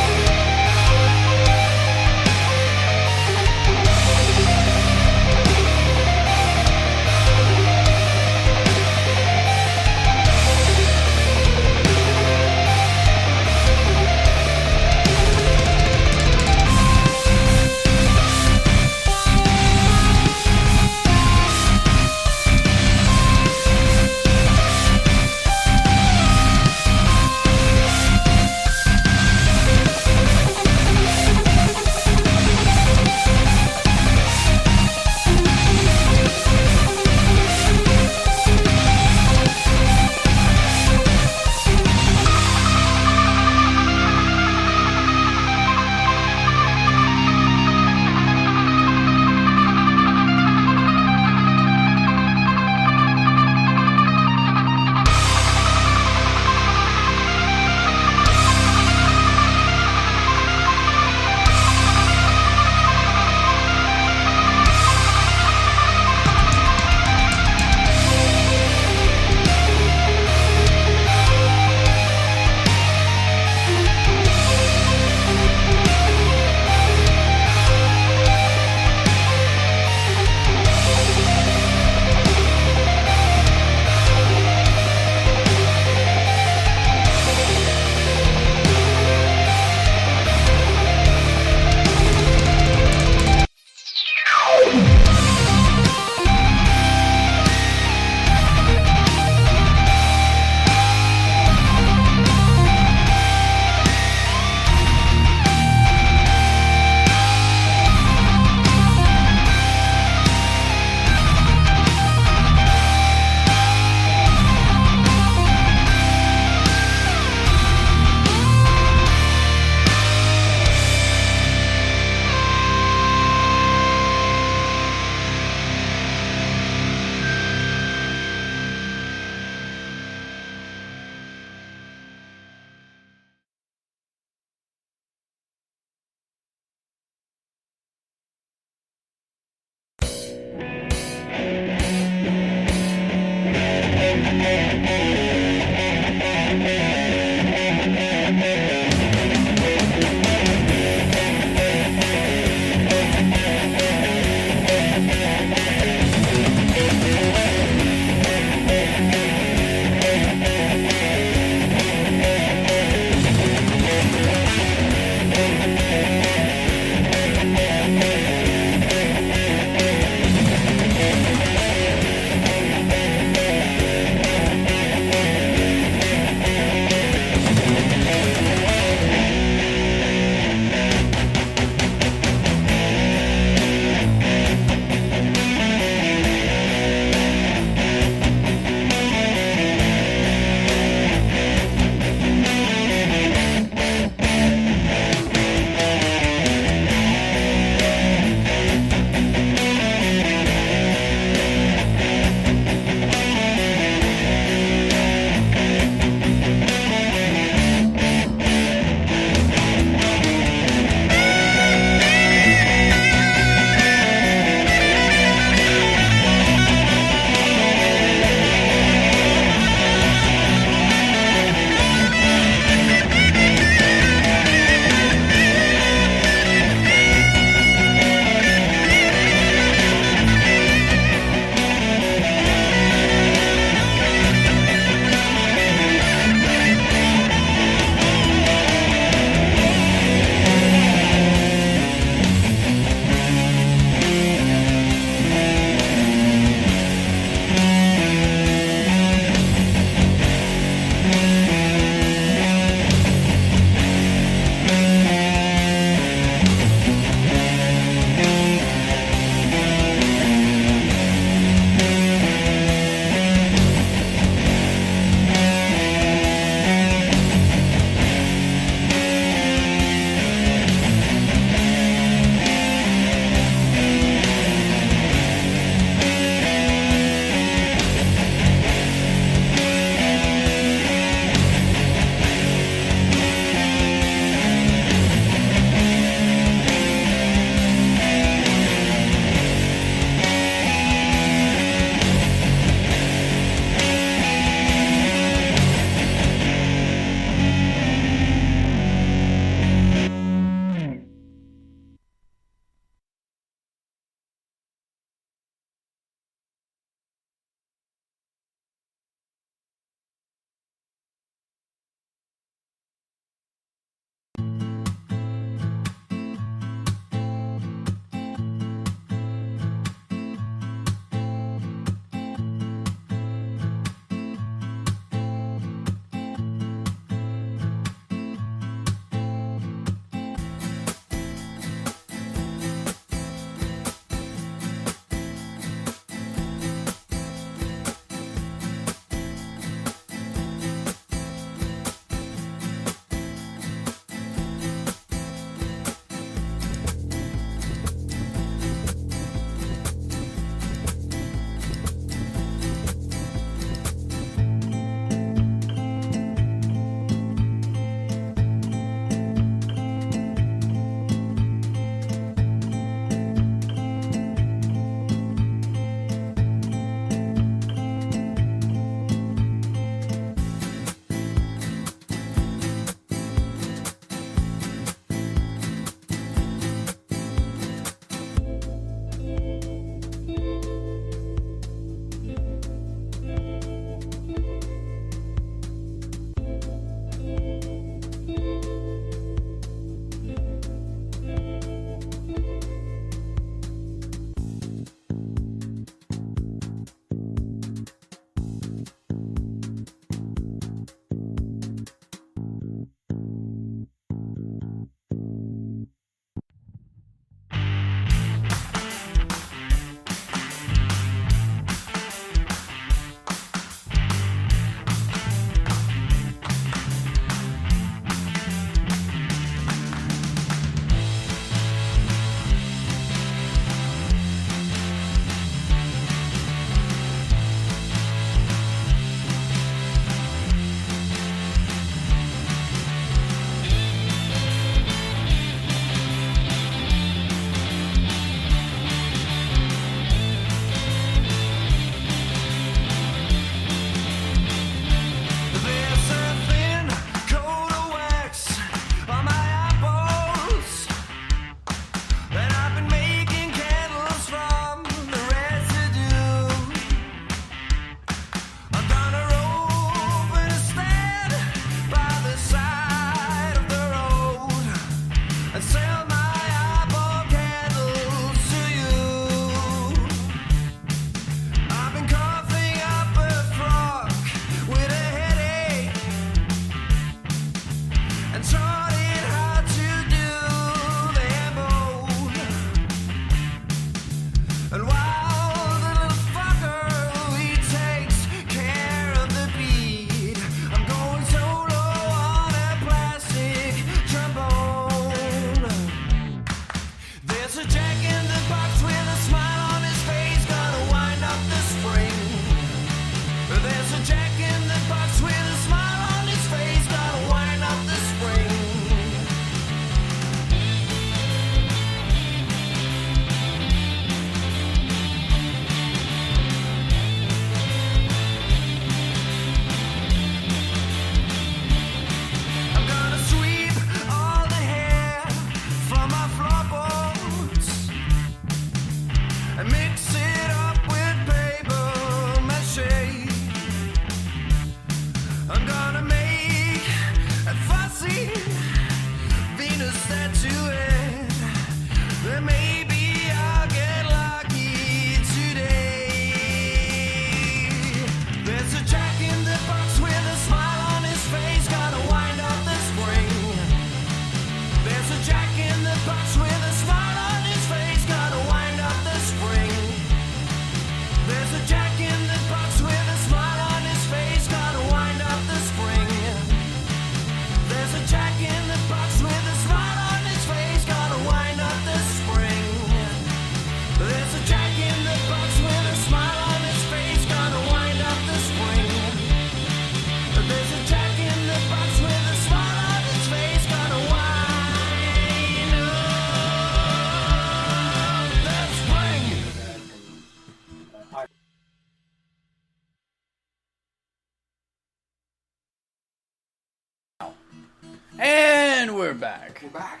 And we're back. We're back.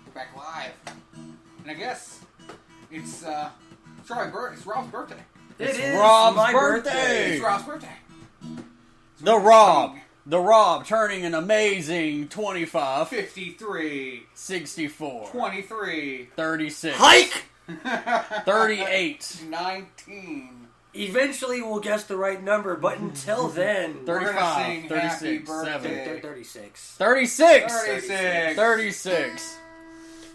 We're back live. And I guess it's it's Rob's birthday. It is Rob's my birthday. It's Rob's birthday. The Rob turning an amazing 25, 53, 64, 23, 36, Hike! 38, 19. Eventually we'll guess the right number, but until then... 35, sing 36, happy 7, birthday. 36. 36, 36. 36.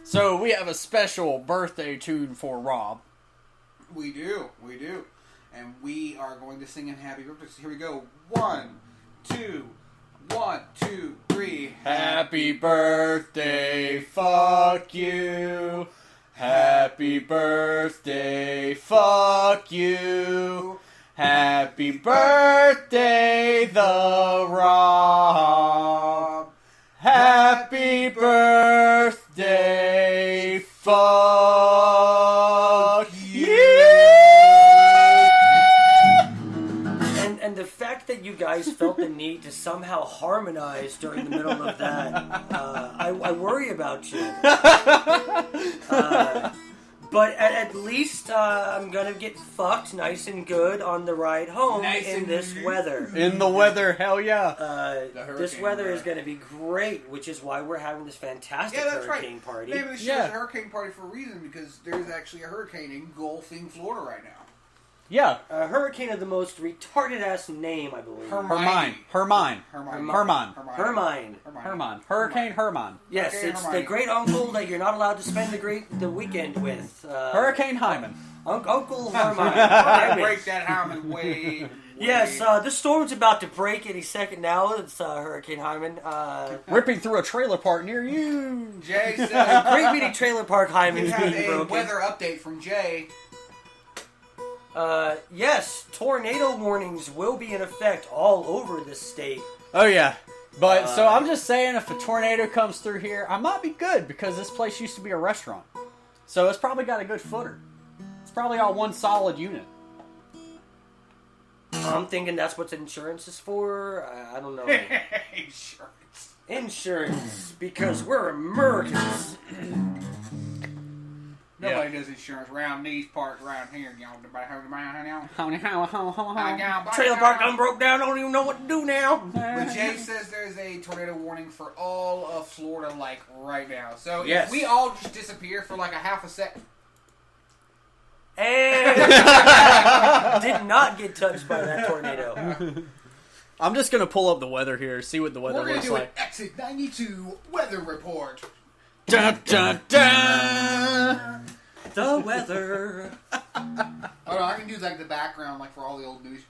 So we have a special birthday tune for Rob. We do. And we are going to sing him happy birthday. So here we go. 1, 2, 1, 2, 3. Happy birthday, fuck you. Happy birthday, fuck you. Happy birthday, the Rob. Happy birthday, fuck you. And the fact that you guys felt the need to somehow harmonize during the middle of that, I worry about you. But at least I'm going to get fucked nice and good on the ride home in this weather. In the weather, hell yeah. This weather is going to be great, which is why we're having this fantastic hurricane party. Maybe we should have a hurricane party for a reason, because there's actually a hurricane engulfing Florida right now. Yeah. A hurricane of the most retarded-ass name, I believe. Hermine. Hurricane Hermine. Yes, Hurricane it's Hermione. the great uncle that you're not allowed to spend the weekend with. Hurricane Hyman. Uncle Hermine. Break that Hyman way. Yes, this storm's about to break any second now. It's Hurricane Hyman. Ripping through a trailer park near you. Jay said, Great Meeting Trailer Park Hyman we is have being a broken. weather update from Jay. Yes, tornado warnings will be in effect all over the state. Oh yeah. But so I'm just saying, if a tornado comes through here, I might be good, because this place used to be a restaurant. So it's probably got a good footer. It's probably all one solid unit. I'm thinking that's what insurance is for. I don't know. Insurance, because we're Americans. Nobody does insurance around these parts around here. Y'all, Trailer park done broke down. Don't even know what to do now. But Jay says there's a tornado warning for all of Florida, like right now. So Yes. if we all just disappear for like a half a second, And did not get touched by that tornado. I'm just going to pull up the weather here, see what the weather we're gonna looks do an like. Exit 92 weather report. Dun, dun, dun. The weather. Oh no, I can do like the background, like for all the old news.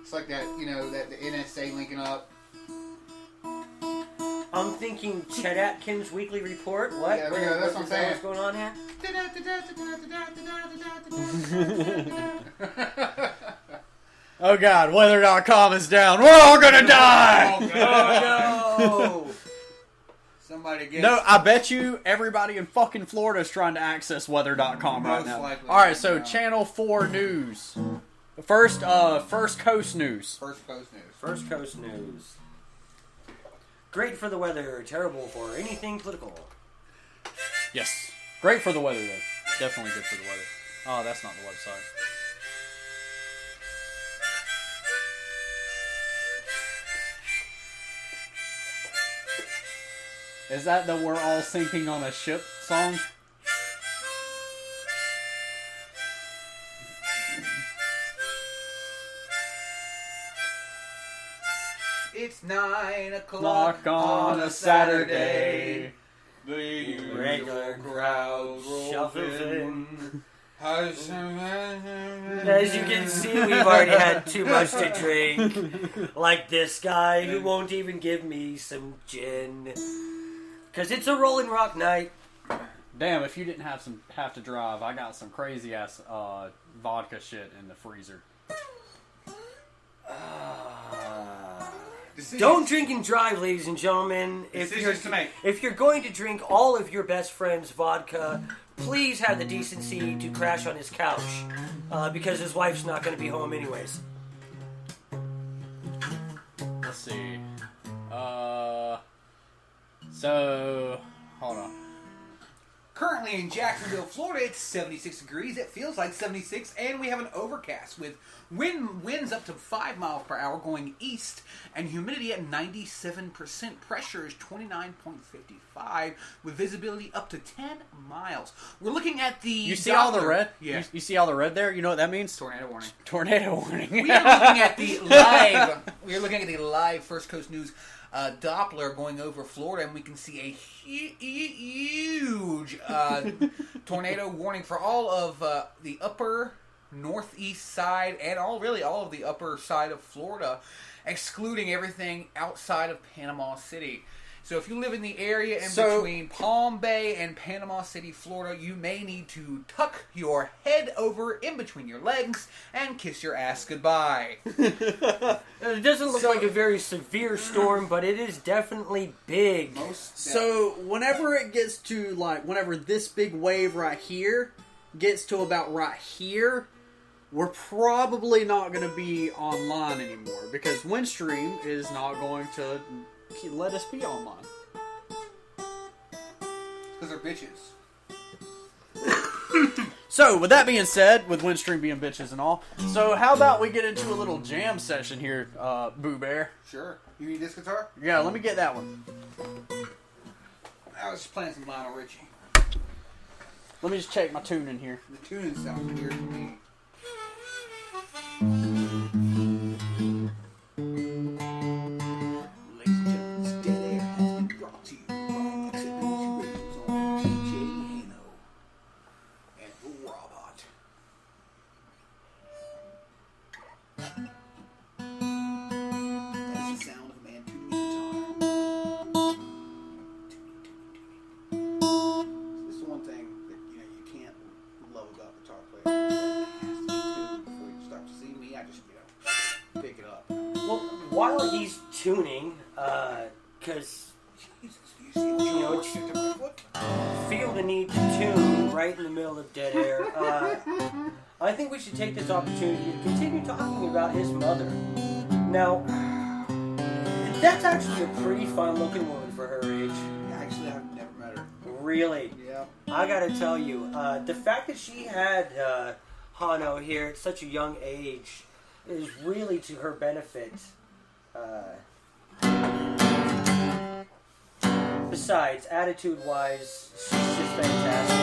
It's like that, that the NSA linking up. I'm thinking Chet Atkins' weekly report. What? Yeah, there we go. That's what I'm saying. What's going on here? Oh god, weather.com is down. We're all gonna die! Oh no! Somebody gets... No, I bet you everybody in fucking Florida is trying to access weather.com right Most now. likely. Alright, so Yeah. Channel 4 News. First Coast News. First Coast News. First Coast News. Great for the weather, terrible for anything political. Yes. Great for the weather, though. Definitely good for the weather. Oh, that's not the website. Is that the We're All Sinking on a Ship song? It's 9 O'clock o'clock on a Saturday. The Regular crowd shuffles in. As As you can see, we've already had too much to drink. Like this guy who won't even give me some gin. Because it's a Rolling Rock night. Damn, if you didn't have to drive, I got some crazy ass vodka shit in the freezer. Does decisions. Don't drink and drive, ladies and gentlemen. Decisions to make. If you're going to drink all of your best friend's vodka, please have the decency to crash on his couch, because his wife's not going to be home anyways. Let's see. So hold on. Currently in Jacksonville, Florida, it's 76 degrees. It feels like 76, and we have an overcast with winds up to 5 miles per hour going east, and humidity at 97%. Pressure is 29.55 with visibility up to 10 miles. We're looking at the. You see all the red? Yeah. You see all the red there? You know what that means? Tornado warning. Tornado warning. We are looking at the live. We are looking at the live First Coast News Doppler going over Florida, and we can see a huge tornado warning for all of the upper northeast side and all of the upper side of Florida, excluding everything outside of Panama City. So if you live in the area between Palm Bay and Panama City, Florida, you may need to tuck your head over in between your legs and kiss your ass goodbye. It doesn't look like a very severe storm, but it is definitely big. So whenever it gets to whenever this big wave right here gets to about right here, we're probably not going to be online anymore because Windstream is not going to let us be online. Because they're bitches. So, with that being said, with Windstream being bitches and all, so how about we get into a little jam session here, Boo Bear? Sure. You need this guitar? Yeah, let me get that one. I was just playing some Lionel Richie. Let me just check my tune in here. The tuning sounds weird to me. While he's tuning, because feel the need to tune right in the middle of dead air, I think we should take this opportunity to continue talking about his mother. Now, that's actually a pretty fine-looking woman for her age. Actually, I've never met her. Really? Yeah. I gotta tell you, the fact that she had Hano here at such a young age is really to her benefit. Besides, attitude-wise, she's just fantastic.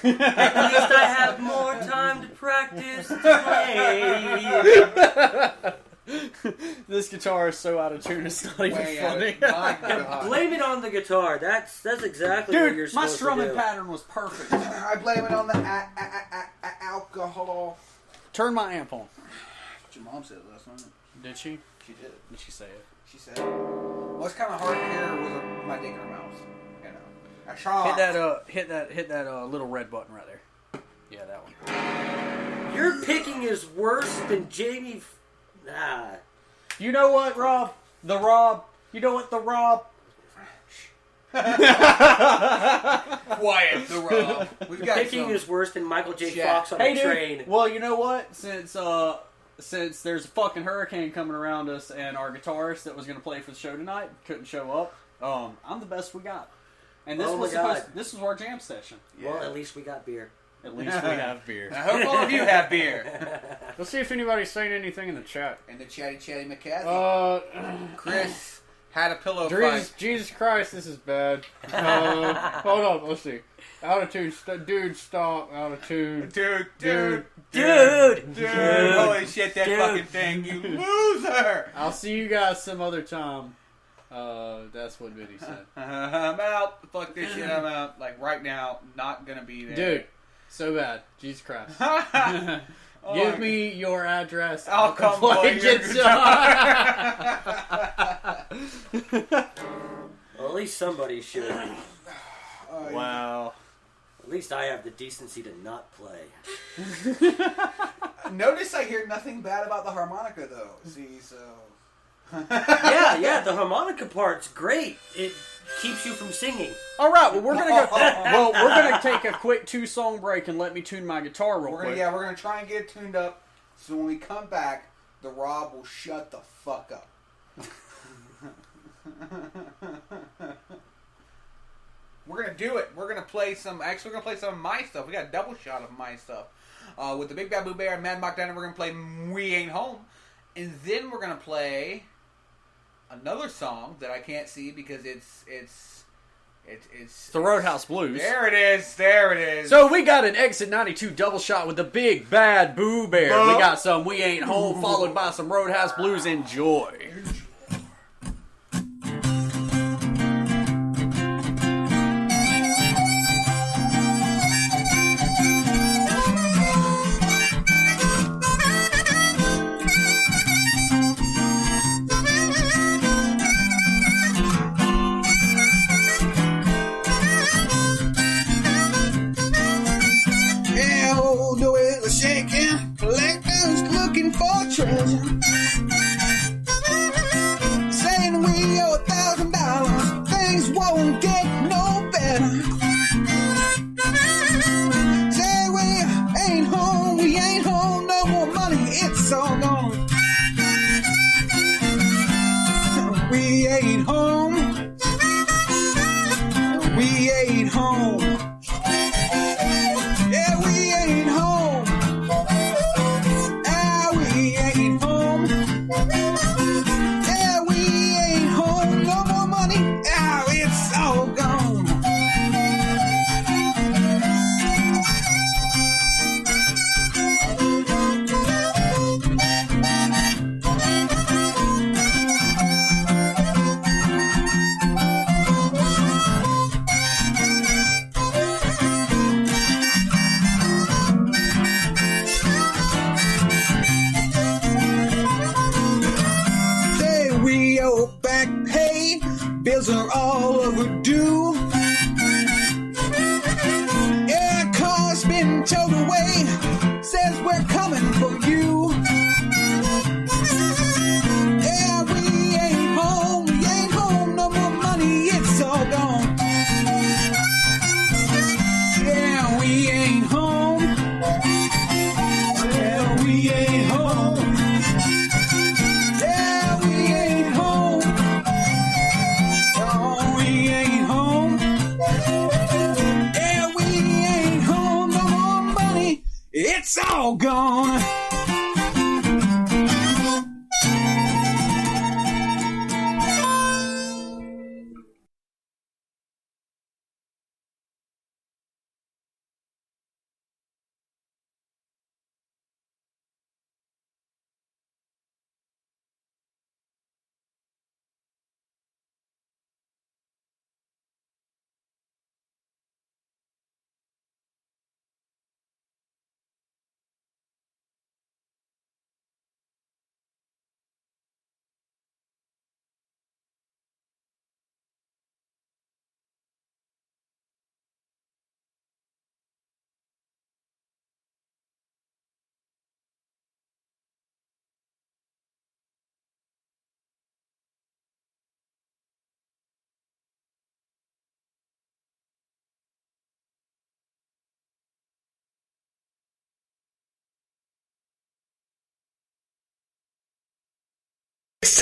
At least I have more time to practice to play. This guitar is so out of tune, it's not even Way out funny. of- my God. Blame it on the guitar. That's exactly what you're Dude, my supposed to strumming do. pattern was perfect. I blame it on the alcohol. Turn my amp on. What your mom said last night. Did she? She did. Did she say it? She said, "Well, it's kind of hard to hear with my dick in her mouth." You know. I saw. Hit that little red button right there. Yeah, that one. Your picking is worse than Jamie. You know what, Rob? TheRob. You know what, TheRob? Quiet, TheRob. We've got Picking some. is worse than Michael J. Yeah. Fox on Hey, a dude. train. Well, you know what? Since there's a fucking hurricane coming around us, and our guitarist that was going to play for the show tonight couldn't show up, I'm the best we got. And this Oh was my God. this was our jam session. Well, at least we got beer. At least we have beer. I hope all of you have beer. Let's see if anybody's saying anything in the chat. And the chatty McCarthy. Chris had a pillow fight. Jesus Christ, this is bad. Hold on, let's see. Out of tune, dude, stop. Out of tune. Dude. Dude! Holy shit, that Dude. fucking thing, you loser! I'll see you guys some other time. That's what Vinny said. I'm out. Fuck this shit, I'm out. Like, right now, not gonna be there. Dude, so bad. Jesus Christ. Oh Give my me your address. I'll come play your Well, at least somebody should. Wow. At least I have the decency to not play. Notice I hear nothing bad about the harmonica, though. See, so... Yeah, the harmonica part's great. It keeps you from singing. All right, well we're gonna go. Well, we're gonna take a quick 2-song break and let me tune my guitar real quick. We're gonna try and get it tuned up, so when we come back, TheRob will shut the fuck up. We're gonna do it. We're gonna play some. Actually, we're gonna play some of my stuff. We got a double shot of my stuff. With the Big Bad Blue Bear and Mad Mock Diner, we're gonna play "We Ain't Home," and then we're gonna play another song that I can't see because it's the Roadhouse Blues. There it is. There it is. So we got an Exit 92 double shot with the Big Bad Boo Bear. We got some We Ain't Home followed by some Roadhouse Blues. Enjoy. Yeah, old Doyle is shaking, collectors looking for treasure. Saying we owe $1,000, things won't get no better. Say we ain't home, no more money, it's all gone. We ain't home, we ain't home. Yeah, we ain't home. Ah, we ain't home. Yeah, we ain't home. No more money. Ah, it's all gone. Say we owe back pay. Bills are all overdue. Yeah, car's been towed away. Says we're coming for you. Yeah, we ain't home. We ain't home. No more money. It's all gone. Yeah, we ain't home. Yeah, we ain't home. Yeah, we ain't home. No, we ain't home. Yeah, we ain't home. No more money. It's all gone.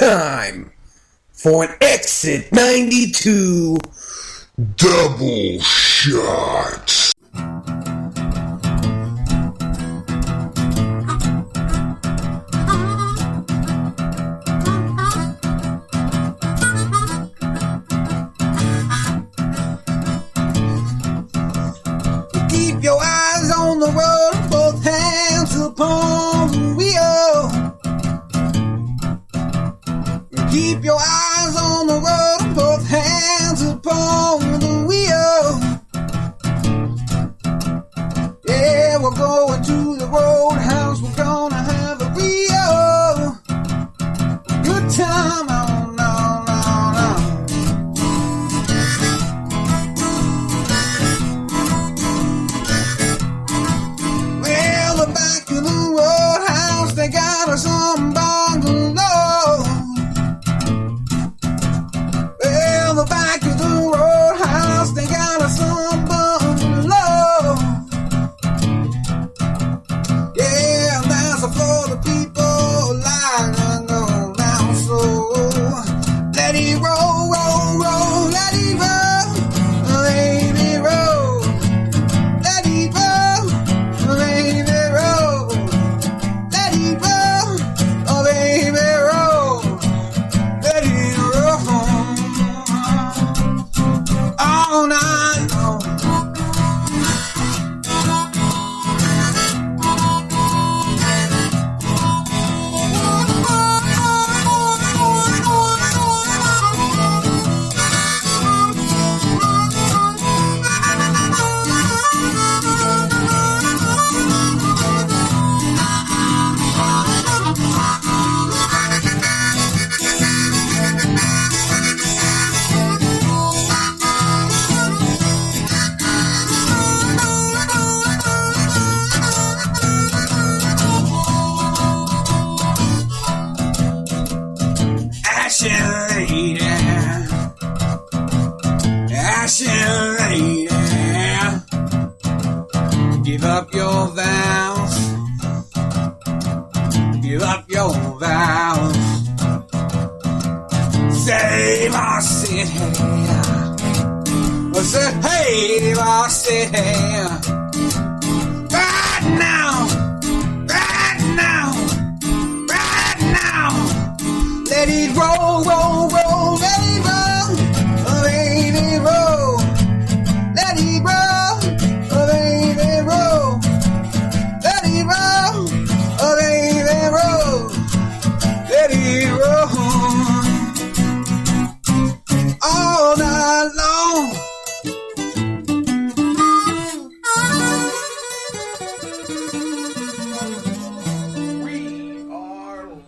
time for an Exit 92 double shot. Keep your eyes on the road, both hands upon the wheel. Keep your eyes on the road, both hands upon the wheel. Yeah, we're going to the roadhouse, we're gonna have a real good time. Oh, no, no, no. Well, the back of the roadhouse, they got us on bungalow. Well, the back of the roadhouse, they got us on bungalow. Yeah, that's for the people lying on down. So let it roll, roll, roll, let it roll, let it roll, let it roll, let it roll, let it roll, oh baby roll, let it roll all night long. Ashen lady, ashen lady, give up your vows, give up your vows, save our city, save our city, right now, right now, right now. Let it roll, roll, roll, let it roll, oh baby roll, let it roll, oh baby roll, let it roll, oh baby roll, let it roll all night long. We are live.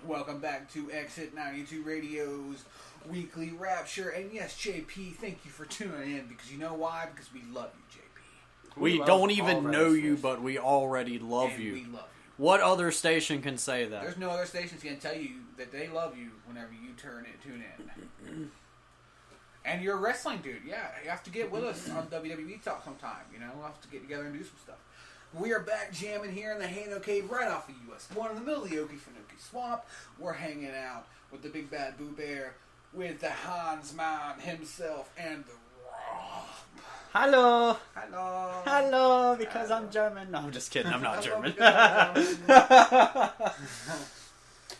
Welcome back to Exit 92 Radio's Weekly Rapture. And yes, JP, thank you for tuning in. Because you know why? Because we love you, JP. We love don't all even of our know you, listeners. but we already love And you. we love you. What other station can say that? There's no other stations can tell you that they love you whenever you tune in. And you're a wrestling dude, yeah. You have to get with us on WWE Talk sometime, you know? We'll have to get together and do some stuff. We are back jamming here in the Hano Cave right off of US 1 in the middle of the Okefenokee Swamp. We're hanging out with the Big Bad Boo Bear, with the Hans Man himself, and the Rob. Hello. Hello. Hello, because I'm German. No, I'm just kidding. I'm not German.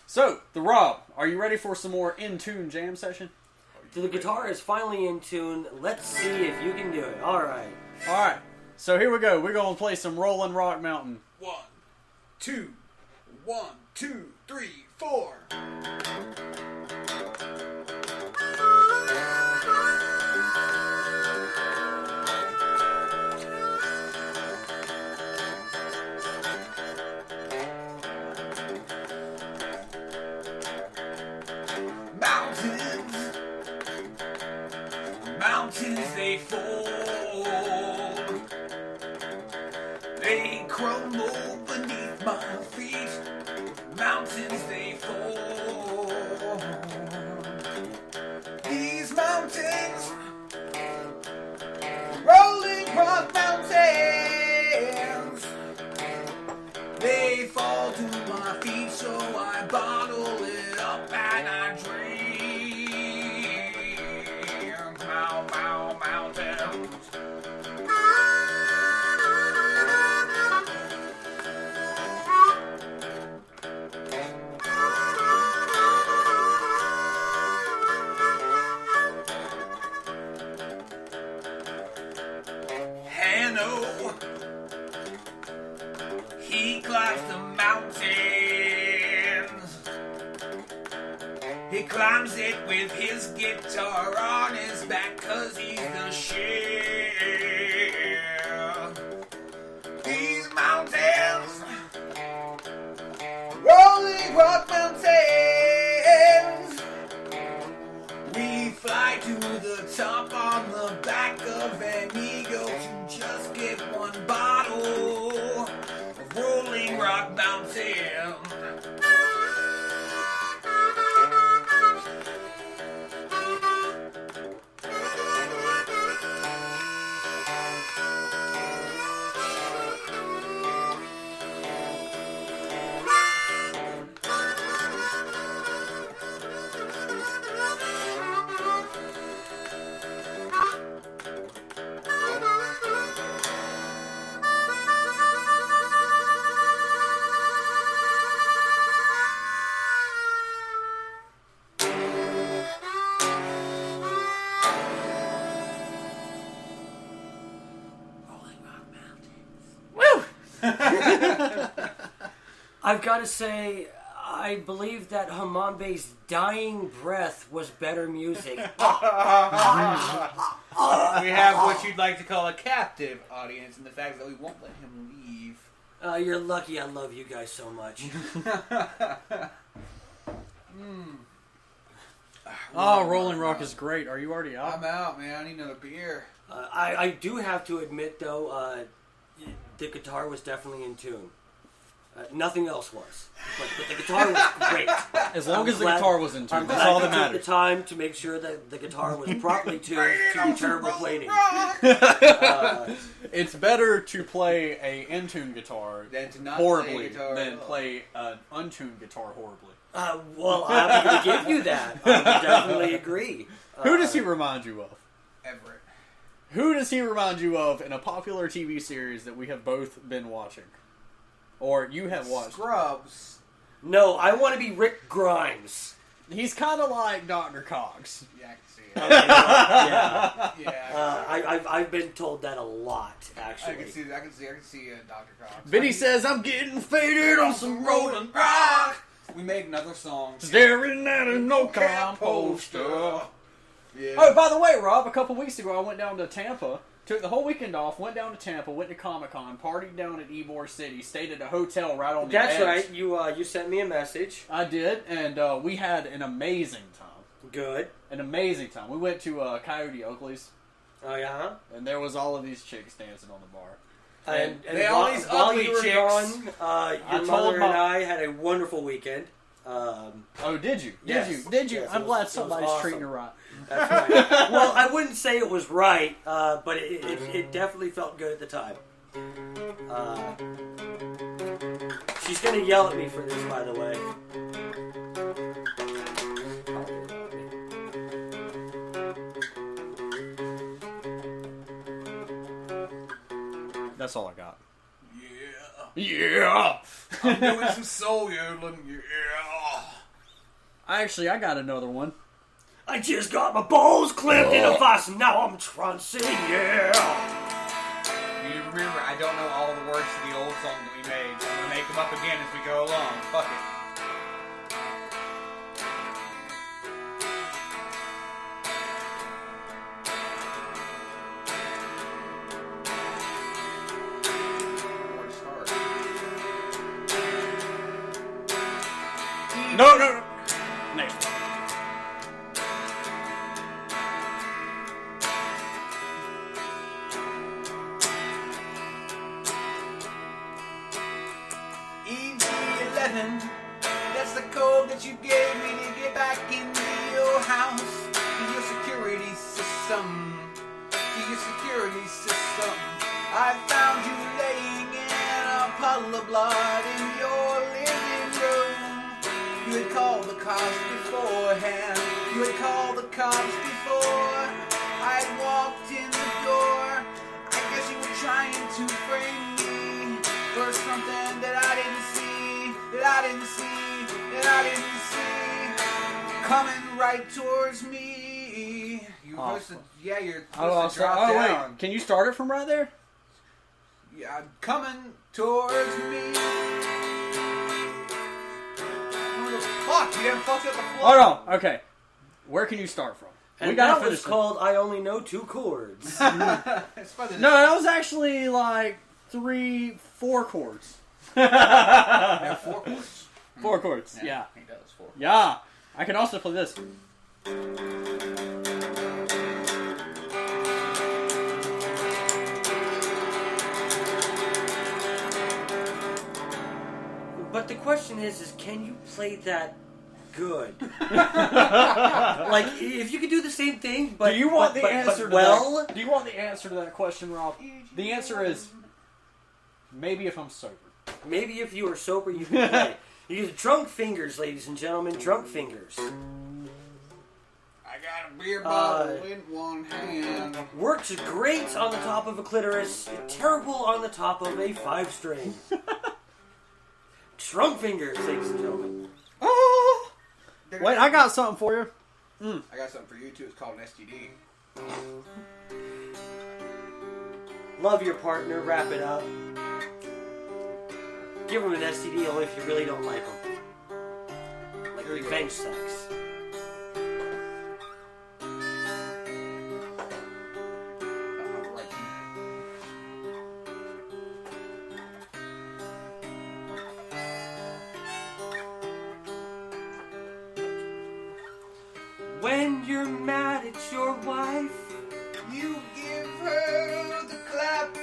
So, TheRob, are you ready for some more in-tune jam session? The guitar is finally in tune. Let's see if you can do it. All right. All right. So here we go. We're going to play some Rollin' Rock Mountain. 1, 2, 1, 2, 3, 4. Mountains they fall, they crumble beneath my feet. Mountains they fall. These mountains, rolling rock mountains, they fall to my feet, so I bottle He climbs it with his guitar on his back 'cause he's the shit. These mountains, rolling rock mountains, we fly to the top on the back of an eagle to just get one bottle of rolling rock mountain. I've got to say, I believe that Hamambe's dying breath was better music. We have what you'd like to call a captive audience, and the fact that we won't let him leave. You're lucky I love you guys so much. Oh, Rolling Rock is great. Are you already out? I'm out, man. I need another beer. I do have to admit, though, the guitar was definitely in tune. Nothing else was. But the guitar was great. As long as the guitar was in tune, that's all that I took the matters. time to make sure that the guitar was properly tuned to be terrible plating. It's better to play a in-tune guitar Than to not horribly play a guitar than at all. play an untuned guitar horribly. Well, I'm going to give you that. I would definitely agree. Who does he remind you of? Everett. Who does he remind you of in a popular TV series that we have both been watching? Or you have watched? Scrubs. No, I want to be Rick Grimes. He's kind of like Dr. Cox. Yeah, I can see it. Yeah. Yeah, I've been told that a lot, actually. I can see Dr. Cox. Benny says, I'm getting faded on some rolling rock. We made another song. Staring at a no-count poster. Yeah. Oh, by the way, Rob, a couple weeks ago I went down to Tampa. Took the whole weekend off, went down to Tampa, went to Comic-Con, partied down at Ybor City, stayed at a hotel right on the edge. That's right. You sent me a message. I did, and we had an amazing time. Good. An amazing time. We went to Coyote Oakley's, Oh, yeah? and there was all of these chicks dancing on the bar. And They all these while ugly you were chicks. gone, your mother and my- I had a wonderful weekend. Oh, did you? Yes. Did you? Yes, I'm it glad was somebody's awesome. treating her right. That's right. Well, I wouldn't say it was right, but it definitely felt good at the time. She's going to yell at me for this, by the way. That's all I got. Yeah. Yeah! I'm doing some soul yodeling. Yeah. I got another one. I just got my balls clipped in a vice, and now I'm trancing, yeah! You remember, I don't know all the words to the old song that we made, so I'm going to make them up again as we go along. Fuck it. Where to start? No. Next. EG11, that's the code that you gave me to get back into your house, to your security system, I found you laying in a puddle of blood in your living room. You had called the cops beforehand, I walked in the door. I guess you were trying to frame me for something that I didn't see, coming right towards me. You were supposed to, yeah, you're supposed to drop down. Wait. Can you start it from right there? Yeah, coming towards me. Fuck, you haven't fucked up the floor. Oh no. Okay. Where can you start from? And we gotta that was finish called I Only Know 2 Chords. It's by the No, that was actually like 4 chords. yeah, 4 chords. 4 chords. Yeah. He does 4. Yeah. I can also play this. But the question is can you play that good? Like, if you could do the same thing, but Do you want but, the but, answer but to well, that? Do you want the answer to that question, Rob? The answer is maybe if I'm sober. maybe if you were sober, you could play. You use drunk fingers, ladies and gentlemen, drunk fingers. I got a beer bottle in one hand. Works great on the top of a clitoris, terrible on the top of a 5-string. Drunk fingers, ladies and gentlemen. Oh! Wait, I got something for you. I got something for you too. It's called an STD. Love your partner, wrap it up. Give them an STD only if you really don't like them. Like Here we go. revenge sex. Right. When you're mad at your wife, You give her the clap.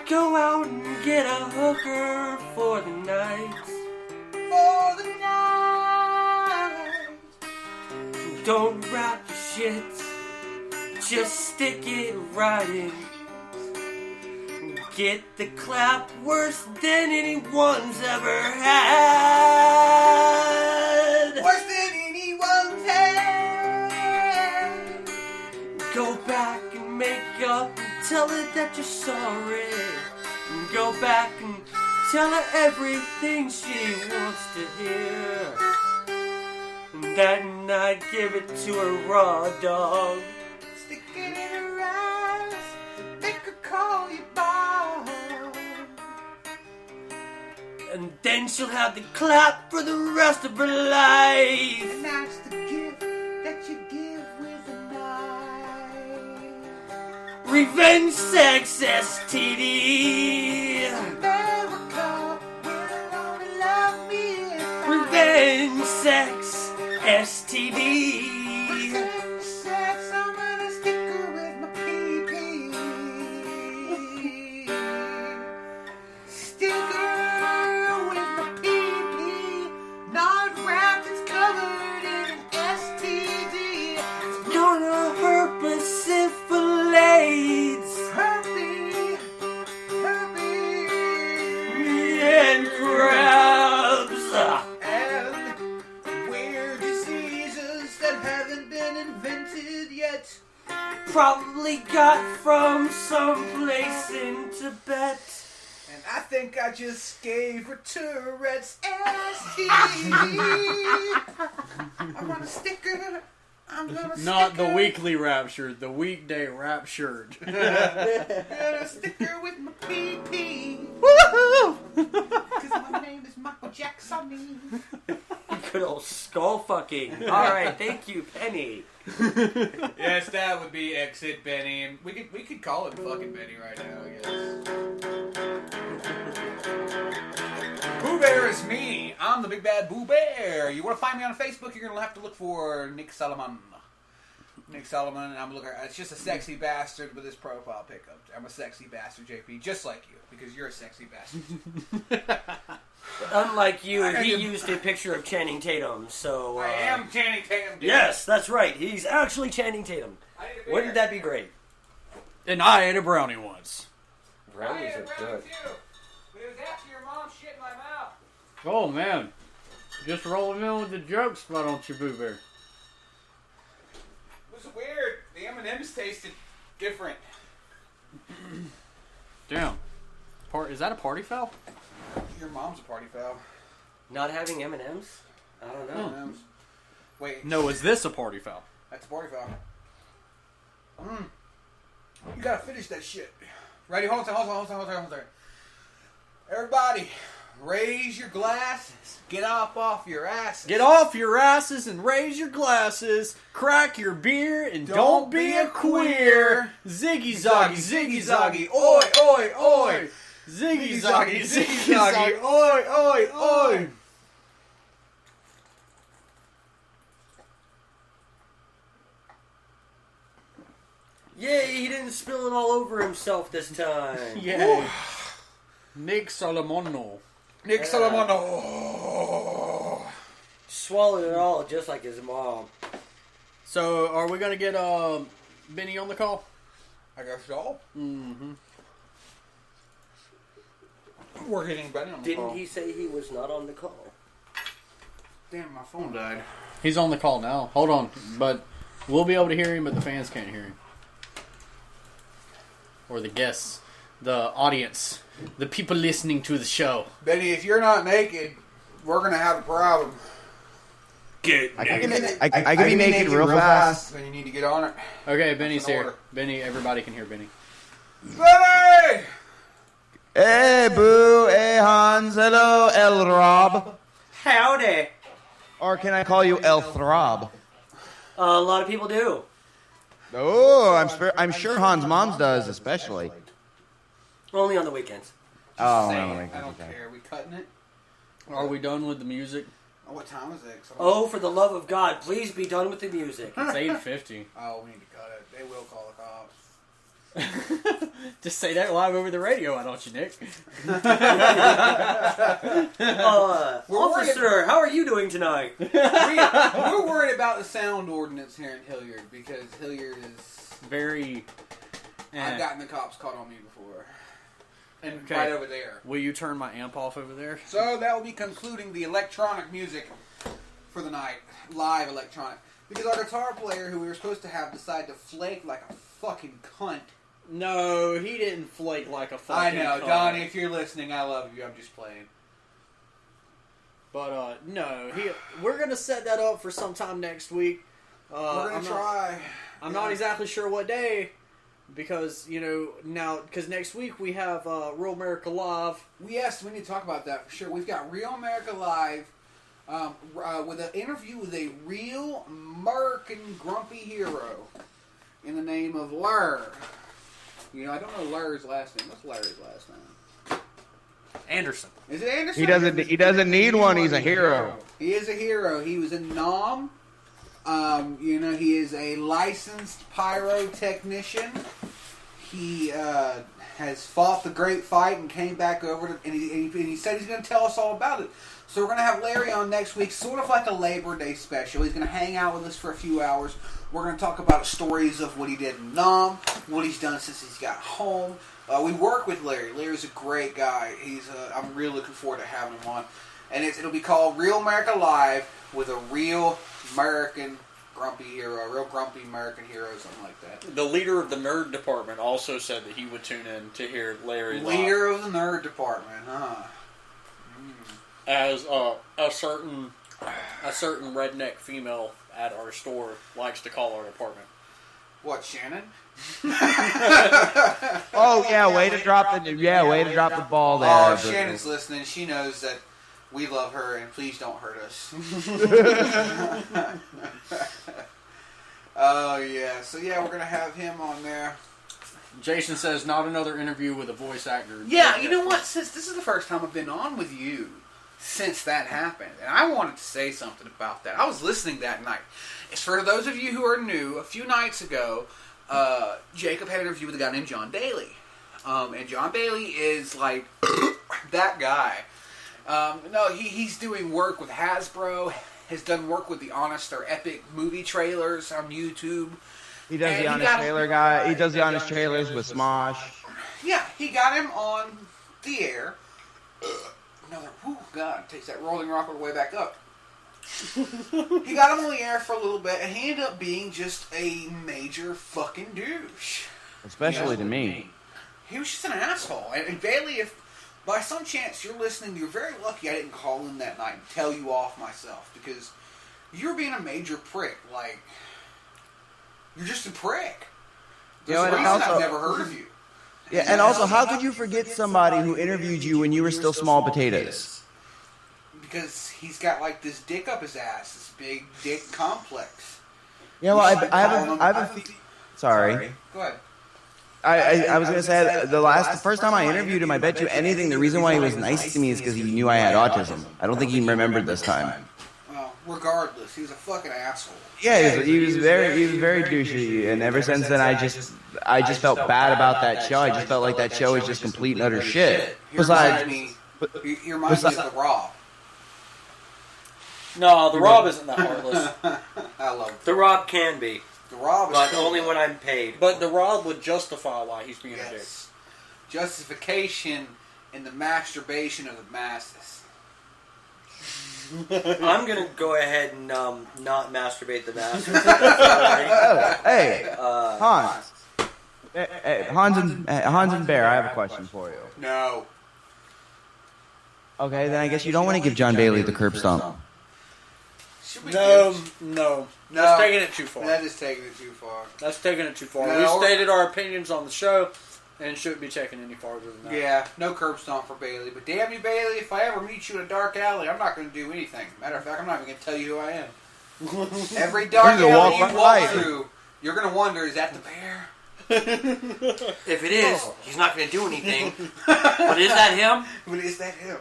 go out and get a hooker for the night. For the night. Don't wrap your shit, just stick it right in. Get the clap worse than anyone's ever had. Worse than anyone's had. Go back and make up and tell her that you're sorry. And go back and tell her everything she wants to hear. And that night give it to her raw dog. Stick it in her eyes. Make her call you Bob. And then she'll have the clap for the rest of her life. And that's the gift that you give with a knife. Revenge sex STD. America will only love me if I Revenge sex STD. revenge sex. I'm gonna stick her with my pee-pee. Stick her with my pee-pee. Not wrapped, it's covered in an STD. Gonna herpes syphilis Herpes, herpes, and crabs. and weird diseases that haven't been invented yet. Probably got from someplace in Tibet. And I think I just gave her Tourette's STD. I'm gonna stick her. I'm gonna Not stick the her. weekly rapture, the weekday raptured. I'm gonna stick her with my PP. Woohoo! Cause my name is Michael Jackson. Good old skull fucking. Alright, thank you, Penny. Yes, that would be Exit Benny, and we could call it fucking Benny right now, I guess. Boo Bear is me. I'm the big bad Boo Bear. You want to find me on Facebook? You're gonna have to look for Nick Solomon. Nick Solomon, and I'm looking. It's just a sexy bastard with his profile pickup. I'm a sexy bastard, JP, just like you, because you're a sexy bastard. Unlike you, I he am- used a picture of Channing Tatum, so... I am Channing Tatum. Dude. Yes, that's right. He's actually Channing Tatum. I need a beer. Wouldn't that be great? And I ate a brownie once. I Brownies ate a are brownie good. too, but it was after your mom shit in my mouth. Oh man. Just rolling in with the jokes, why don't you, Boo Bear? It was weird. The M&M's tasted different. Damn. Is that a party foul? Your mom's a party foul. Not having M&M's? I don't know. M&M's. Wait, No, is this a party foul? that's a party foul. You gotta finish that shit. Ready? Hold on. Everybody, Raise your glasses. Get up off your asses. Get off your asses and raise your glasses. Crack your beer and don't be a queer. Ziggy zoggy, ziggy zoggy, oi, oi, oi. Ziggy zoggy, ziggy zoggy, oi, oi, oi. Yay, he didn't spill it all over himself this time. Yay. Nick Solomono. Nick Solomon. Swallowed it all just like his mom. So, are we going to get Benny on the call? I guess so. Mm-hmm. We're getting Benny on the call. Didn't he say he was not on the call? Damn, my phone died. He's on the call now. Hold on. But we'll be able to hear him, but the fans can't hear him. Or the guests. The audience. The people listening to the show. Benny, if you're not naked, we're going to have a problem. Get naked. I can be naked real fast. Then you need to get on it. Okay, Benny's here. order. Benny, everybody can hear Benny. Benny! Hey, Boo. Hey, Hans. Hello, TheRob. Howdy. Or can I call you TheRob? A lot of people do. Oh, I'm sure Hans' mom does, especially. Only on the weekends. Oh, Say no, it. I don't okay. care. Are we cutting it? Are we done with the music? Oh, what time is it? Oh, for the love of God, please be done with the music. It's 8:50. Oh, we need to cut it. They will call the cops. Just say that live over the radio, why don't you, Nick? Officer, how are you doing tonight? We're worried about the sound ordinance here in Hilliard because Hilliard is... Very... I've gotten the cops caught on me before. And Okay. right over there. Will you turn my amp off over there? So that will be concluding the electronic music for the night. Live electronic. Because our guitar player, who we were supposed to have, decided to flake like a fucking cunt. No, he didn't flake like a I fucking know. cunt. Donnie, if you're listening, I love you. I'm just playing. But, no, we're going to set that up for sometime next week. We're going to try. I'm not exactly sure what day, because, because next week we have Real America Live. Yes, we need to talk about that for sure. We've got Real America Live with an interview with a real American grumpy hero in the name of Lur. I don't know Lur's last name. What's Larry's last name? Anderson. Is it Anderson? He doesn't need one. He's a hero. He is a hero. He was in Nam. He is a licensed pyrotechnician. He has fought the great fight and came back over to, and he said he's going to tell us all about it. So we're going to have Larry on next week, sort of like a Labor Day special. He's going to hang out with us for a few hours. We're going to talk about stories of what he did in Nam, what he's done since he's got home. We work with Larry. Larry's a great guy. I'm really looking forward to having him on. And it'll be called Real America Live with a real American grumpy hero, a real grumpy American hero, something like that. The leader of the nerd department also said that he would tune in to hear Larry live. Leader of the nerd department, huh? As a certain redneck female at our store likes to call our department. What, Shannon? Oh yeah, way to drop the ball there. Oh, if Shannon's listening. She knows that we love her, and please don't hurt us. Oh yeah, so yeah, we're gonna have him on there. Jason says, not another interview with a voice actor. Yeah, you know what? Since this is the first time I've been on with you since that happened, and I wanted to say something about that. I was listening that night. It's for those of you who are new. A few nights ago, Jacob had an interview with a guy named John Bailey. And John Bailey is like that guy. He's doing work with Hasbro, has done work with the Honest or Epic movie trailers on YouTube. He does the Honest Trailer guy. He does the Honest Trailers with Smosh. Yeah, he got him on the air. God, takes that Rolling Rock all the way back up. He got him on the air for a little bit, and he ended up being just a major fucking douche. Especially to me. He was just an asshole. And Bailey, if by some chance you're listening, you're very lucky I didn't call in that night and tell you off myself, because you're being a major prick. Like, you're just a prick. There's a reason I've never heard of you. Yeah, and also, how could you forget somebody who interviewed you when you were still small potatoes? Because he's got like this dick up his ass, this big dick complex. Yeah, well, I have a sorry. Go ahead. I was gonna say the first time I interviewed him, I bet you anything. The reason why he was nice to me is because he knew I had autism. I don't think he remembered this time. Well, regardless, he was a fucking asshole. Yeah, he was very douchey, and ever since then, I just felt bad about that show. I just felt like that show was just complete and utter shit. Besides, Your mind is TheRob. No, TheRob isn't that heartless. I love it. TheRob can be. TheRob is but cool. only when I'm paid. But TheRob would justify why he's being a dick. Justification in the masturbation of the masses. I'm gonna go ahead and not masturbate the masses. Hey, Hans. Hans and Bear, I have a question for you. No. Okay, then I guess you don't want to give John Bailey the curb stomp. No. That's taking it too far. That is taking it too far. That's taking it too far. No. We stated our opinions on the show, and shouldn't be taken any farther than that. Yeah, no curb stomp for Bailey. But damn you, Bailey, if I ever meet you in a dark alley, I'm not going to do anything. Matter of fact, I'm not even going to tell you who I am. Every dark alley you walk through, you're going to wonder, is that the bear? If it is, he's not going to do anything. But is that him? But is that him?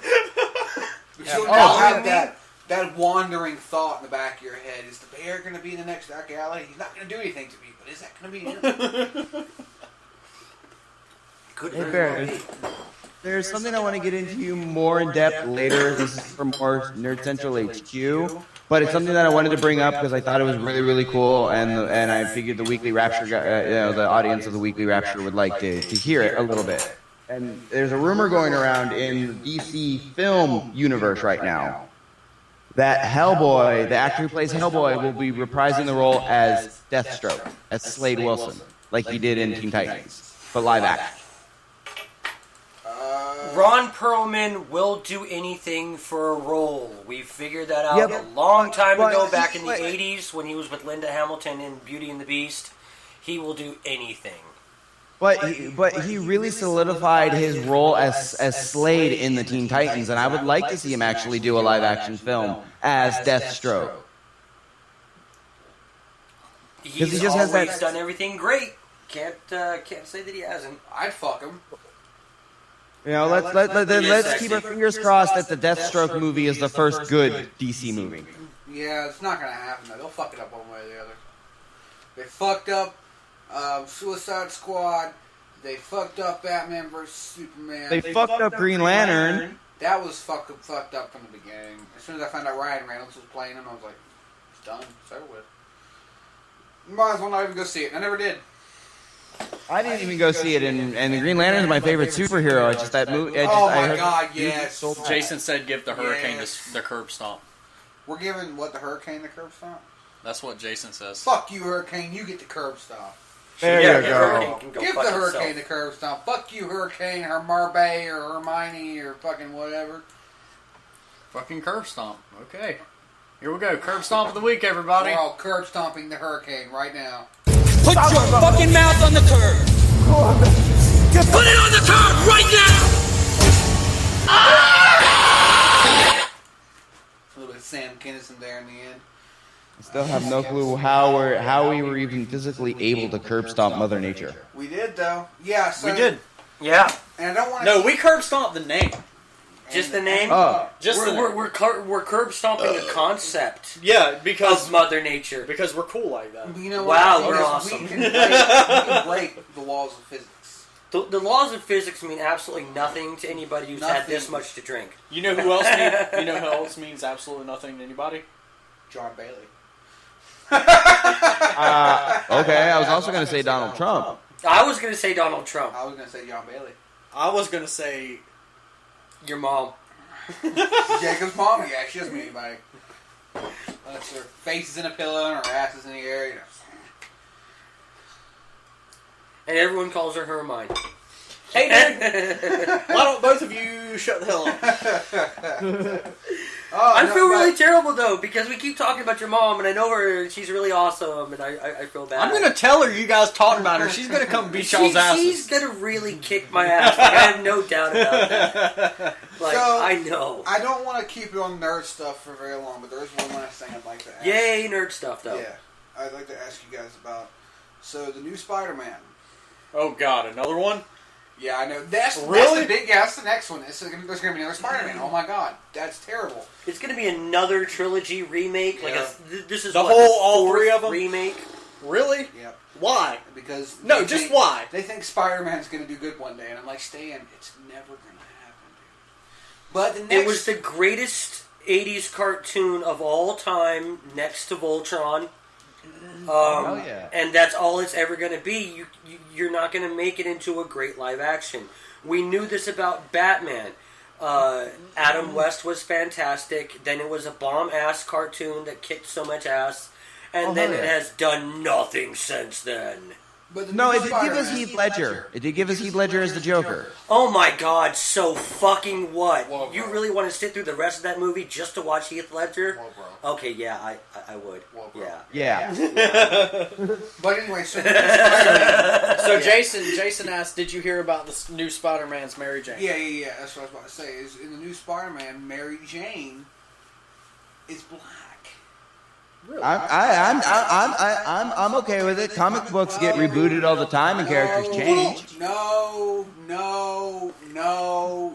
But you'll now have that wandering thought in the back of your head. Is the bear going to be in the next dark alley? He's not going to do anything to me, but is that going to be him? Hey, Bear, there's something I want to get into more in depth later. This is for more Nerd Central HQ, but it's something that I wanted to bring up because I thought it was really, really cool, and I figured the Weekly Rapture, the audience of the Weekly Rapture would like to hear it a little bit. And there's a rumor going around in the DC film universe right now that Hellboy, the actor who plays Hellboy, will be reprising the role as Deathstroke, as Slade Wilson, like he did in Teen Titans, but live action. Ron Perlman will do anything for a role. We figured that out a long time ago, back in the 80s, when he was with Linda Hamilton in Beauty and the Beast. He will do anything. But he really solidified his role as Slade in the Teen Titans, and I would like to see him actually do a live-action film as Deathstroke. He's just has always done everything great. Can't say that he hasn't. I'd fuck him. You know, let's keep our fingers crossed that the Deathstroke movie is the first good DC movie. Yeah, it's not going to happen, though. They'll fuck it up one way or the other. They fucked up Suicide Squad. They fucked up Batman vs. Superman. They fucked up Green Lantern. That was fucked up from the beginning. As soon as I found out Ryan Reynolds was playing him, I was like, it's done. It's over with. Might as well not even go see it. I never did. I didn't even go see it, and the Green Lantern is my favorite superhero. It's just that movie. Oh my god, yes. Jason said give the Hurricane the curb stomp. We're giving, the Hurricane the curb stomp? That's what Jason says. Fuck you, Hurricane. You get the curb stomp. There you go. Give the Hurricane the curb stomp. Fuck you, Hurricane, Hamambe, or Hermione, or fucking whatever. Fucking curb stomp. Okay. Here we go. Curb stomp of the week, everybody. We're all curb stomping the Hurricane right now. Put your fucking mouth on the curb. Put it on the curb right now. A little bit of Sam Kinison there in the end. I still have no clue how we were even physically able to curb stomp Mother Nature. We did, though. Yeah, so... We did. Yeah. And I don't want to... No, we curb stomped the name. Just the name? We're curb stomping a concept. Yeah, because of Mother Nature. Because we're cool like that. You know wow, what? we're awesome. We can break the laws of physics. The laws of physics mean absolutely nothing to anybody who's had this much to drink. You know who else means absolutely nothing to anybody? John Bailey. Okay, I was also going to say Donald Trump. I was going to say Donald Trump. I was going to say John Bailey. I was going to say your mom. Jacob's mom, yeah, she doesn't mean anybody. Unless her face is in a pillow and her ass is in the air, you know. And everyone calls her Hermione. Hey, dude! Why don't both of you shut the hell up? I feel really terrible though because we keep talking about your mom, and I know her. She's really awesome, and I feel bad. I'm gonna tell her you guys talked about her. She's gonna come beat y'all's asses. She's gonna really kick my ass. Like, I have no doubt about that. Like, So, I know. I don't want to keep you on nerd stuff for very long, but there is one last thing I'd like to ask. Yay, nerd stuff though. Yeah, I'd like to ask you guys about. So the new Spider-Man. Oh God, another one? Yeah, I know. That's Really? that's the next one. There's going to be another Spider-Man. Oh my God, that's terrible. It's gonna be another trilogy remake. Yeah. Like this is The what, whole, all fourth three of them? remake. Really? Yep. Why? Because No, just why? They think Spider-Man's going to do good one day, and I'm like, Stan, it's never going to happen, dude. But the next, It was the greatest '80s cartoon of all time, next to Voltron. Hell yeah. And that's all it's ever going to be. You're not going to make it into a great live action. We knew this about Batman. Adam West was fantastic. Then it was a bomb-ass cartoon that kicked so much ass. And then it has done nothing since then. But the No, new it did give us Spider-Man- Heath Ledger. It did give us Heath Ledger as the Joker. Oh my God, so fucking what? Whoa, You bro. really want to sit through the rest of that movie just to watch Heath Ledger? Whoa, bro. Okay, yeah, I would. Whoa, bro. Yeah. Yeah. But anyway, so the new Spider-Man. So Jason asked, did you hear about the new Spider-Man's Mary Jane? Yeah. That's what I was about to say. Is in the new Spider-Man, Mary Jane is black. Really? I'm okay with it. Comic books get rebooted all the time and characters change. No,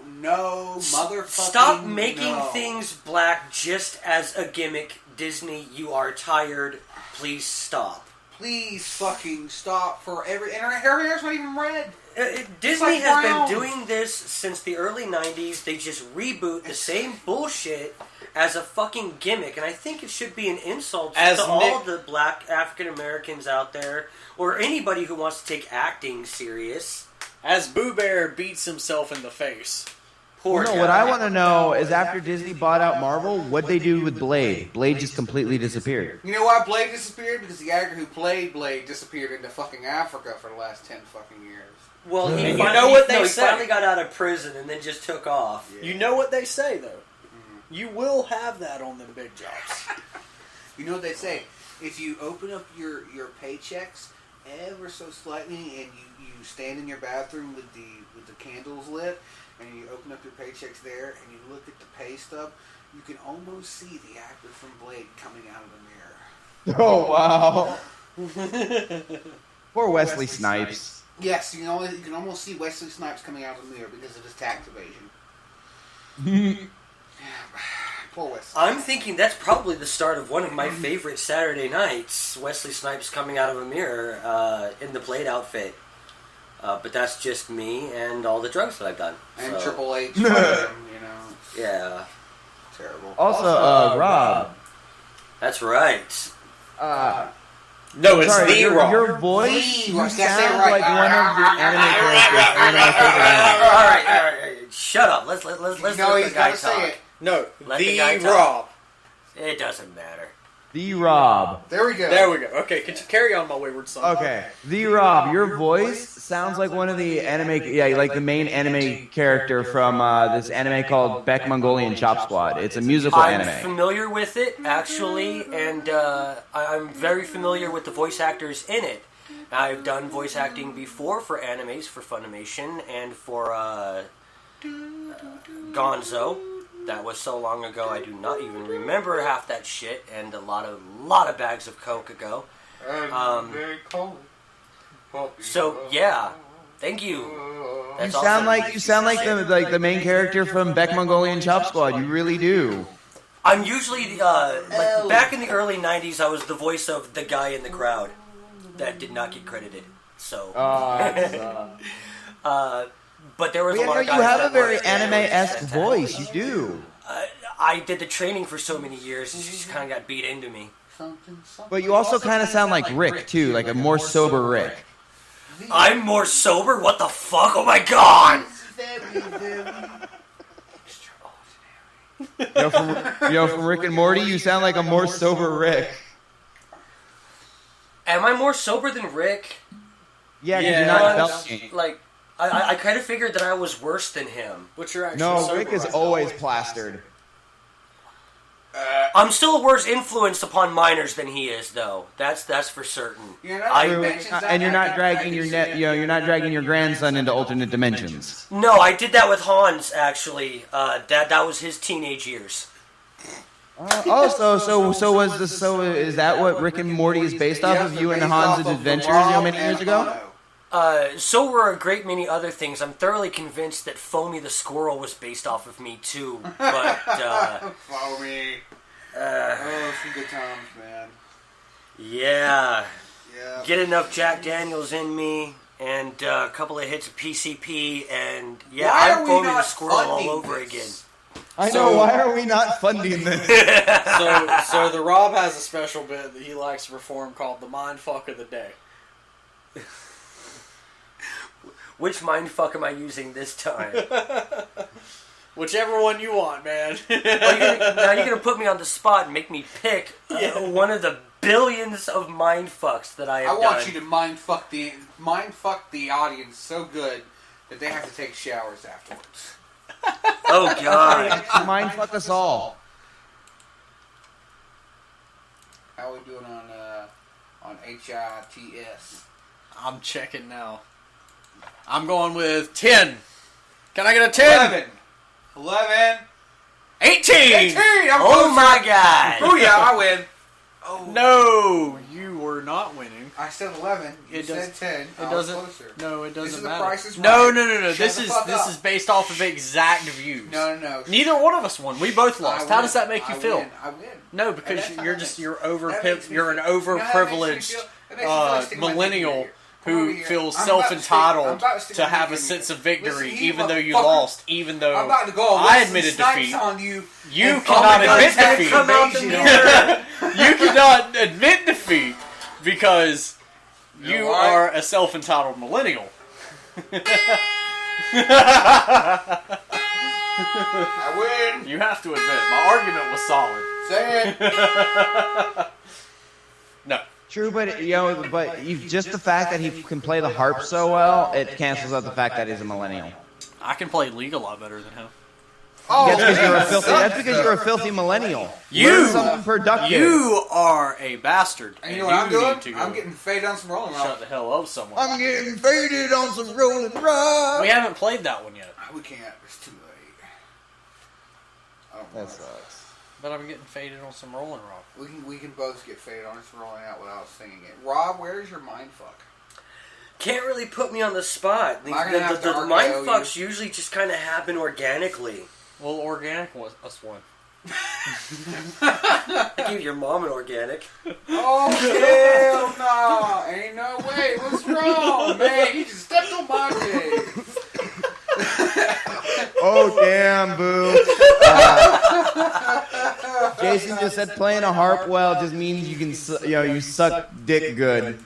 motherfucking Stop making no. things black just as a gimmick. Disney, you are tired. Please stop. Please fucking stop for every. And her hair's not even red. Disney like has brown. been doing this since the early 90s. They just reboot the same bullshit as a fucking gimmick. And I think it should be an insult As to all Nick- the black African Americans out there, or anybody who wants to take acting serious. As Boo Bear beats himself in the face. Poor No, guy. what I want to know is after Disney bought out Marvel, what'd they do with Blade? Blade just completely disappeared. You know why Blade disappeared? Because the actor who played Blade disappeared into fucking Africa for the last 10 fucking years. Well, he, And finally, you know what they he say. finally got out of prison and then just took off. You know what they say, though? You will have that on them big jobs. You know what they say? If you open up your paychecks ever so slightly and you stand in your bathroom with the candles lit and you open up your paychecks there and you look at the pay stub, you can almost see the actor from Blade coming out of the mirror. Oh, wow. Poor Wesley Snipes. Yes, you can almost see Wesley Snipes coming out of the mirror because of his tax evasion. Poor Wesley. I'm thinking that's probably the start of one of my favorite Saturday nights. Wesley Snipes coming out of a mirror in the Blade outfit. But that's just me and all the drugs that I've done. And So, Triple H, you know, Yeah, terrible. Also, Rob. that's right. No, it's Sorry, TheRob. your voice, you That's it, sound right. like one of the anime characters. One of my favorite anime. All right. Shut up. Let's No, let the he's guy gotta say talk. it. No, Let the guy TheRob. It doesn't matter. TheRob. There we go. There we go. Okay, can you carry on, my wayward son? Okay, TheRob, your voice sounds like one of the anime, like the main anime character from this anime called Beck Mongolian Chop Squad. It's a musical I'm anime. familiar with it, actually, and I'm very familiar with the voice actors in it. I've done voice acting before for animes, for Funimation, and for Gonzo. That was so long ago, I do not even remember half that shit, and a lot of bags of coke ago. So yeah, thank you. You That's sound awesome. like the main character from Beck Mongolian Chop Squad. You really do. I'm usually back in the early '90s. I was the voice of the guy in the crowd that did not get credited. So, but there was a lot of guys You have that a very were anime-esque fantastic. voice. You do. I did the training for so many years. It just kind of got beat into me. But you also kind of sound like Rick too, like a more sober Rick. I'm more sober. What the fuck? Oh my god! From Rick and Morty, you sound like a more sober Rick. Am I more sober than Rick? Yeah, because you're not Once, belching. like I kind of figured that I was worse than him. But you're actually No, sober Rick is right always plastered. I'm still a worse influence upon minors than he is, though. That's for certain. You know, he True, mentions that, and you're I not dragging your you're not dragging your grandson into alternate dimensions. No, I did that with Hans, actually. That was his teenage years. So is that what Rick and Morty is based off of? You and Hans' adventures, many years ago? So were a great many other things. I'm thoroughly convinced that Foamy the Squirrel was based off of me, too. But, Foamy. Some good times, man. Yeah. Yeah. Get enough Jack Daniels in me, and a couple of hits of PCP, and yeah, Why are I'm we Foamy the not Squirrel all funding over this? again. I know. Why are we not funding this? So the Rob has a special bit that he likes to perform called the Mindfuck of the Day. Which mindfuck am I using this time? Whichever one you want, man. Now you're gonna put me on the spot and make me pick one of the billions of mindfucks that I have I want done. you to mindfuck the audience so good that they have to take showers afterwards. Oh God! Mindfuck us all. How are we doing on HITS? I'm checking now. I'm going with 10. Can I get a 10? 11. 18! 18! I'm Oh closer. my God! Oh yeah, I win. Oh No, you were not winning. I said 11. You It said does- 10. It I was doesn't. closer. No, it This doesn't is the matter. Price is No, Right. no, no, no. Shut This the is fuck up. based off of exact views. No. Neither one of us won. We both lost. I How does win. that make you I feel? Win. I win. No, And because that's how you're that just makes- you're that makes me you're an feel- that makes me overprivileged feel- that makes me feel like sticking my dick in millennial your ear. Come over who here. feels I'm about to stick- I'm self-entitled about to stick to my have dick a in your sense ear. of victory, Listen, you even though you motherfucker. lost, even though I'm about to go. I Listen, admitted snipes defeat. on you. You and cannot oh my admit God, defeat. Come out the invasion. mirror. You cannot admit defeat because you know why? are a self-entitled millennial. I win. You have to admit, my argument was solid. Say it. No. True, but just the fact that he can play the harp so well, it cancels out the fact that he's a millennial. I can play League a lot better than him. Oh, That's because you're a filthy millennial. You- Learn something productive. You are a bastard. And you know what I'm you doing? need to go I'm getting faded on some rolling shut rock. the hell up, someone. I'm getting faded on some rolling rock. We haven't played that one yet, We can't. It's too late. I don't That want sucks. but I'm getting faded on some Rolling Rock. We can both get faded on some rolling out without singing it. Rob, where's your mind fuck? Can't really put me on the spot. The, Am I gonna have to RKO mindfucks usually just kind of happen organically. Well, organic was us one. I gave your mom an organic. Oh hell no! Ain't no way. What's wrong, man? You just stepped on my dick. Oh damn, boo! Jason just said playing a harp well just means you can, you suck dick good.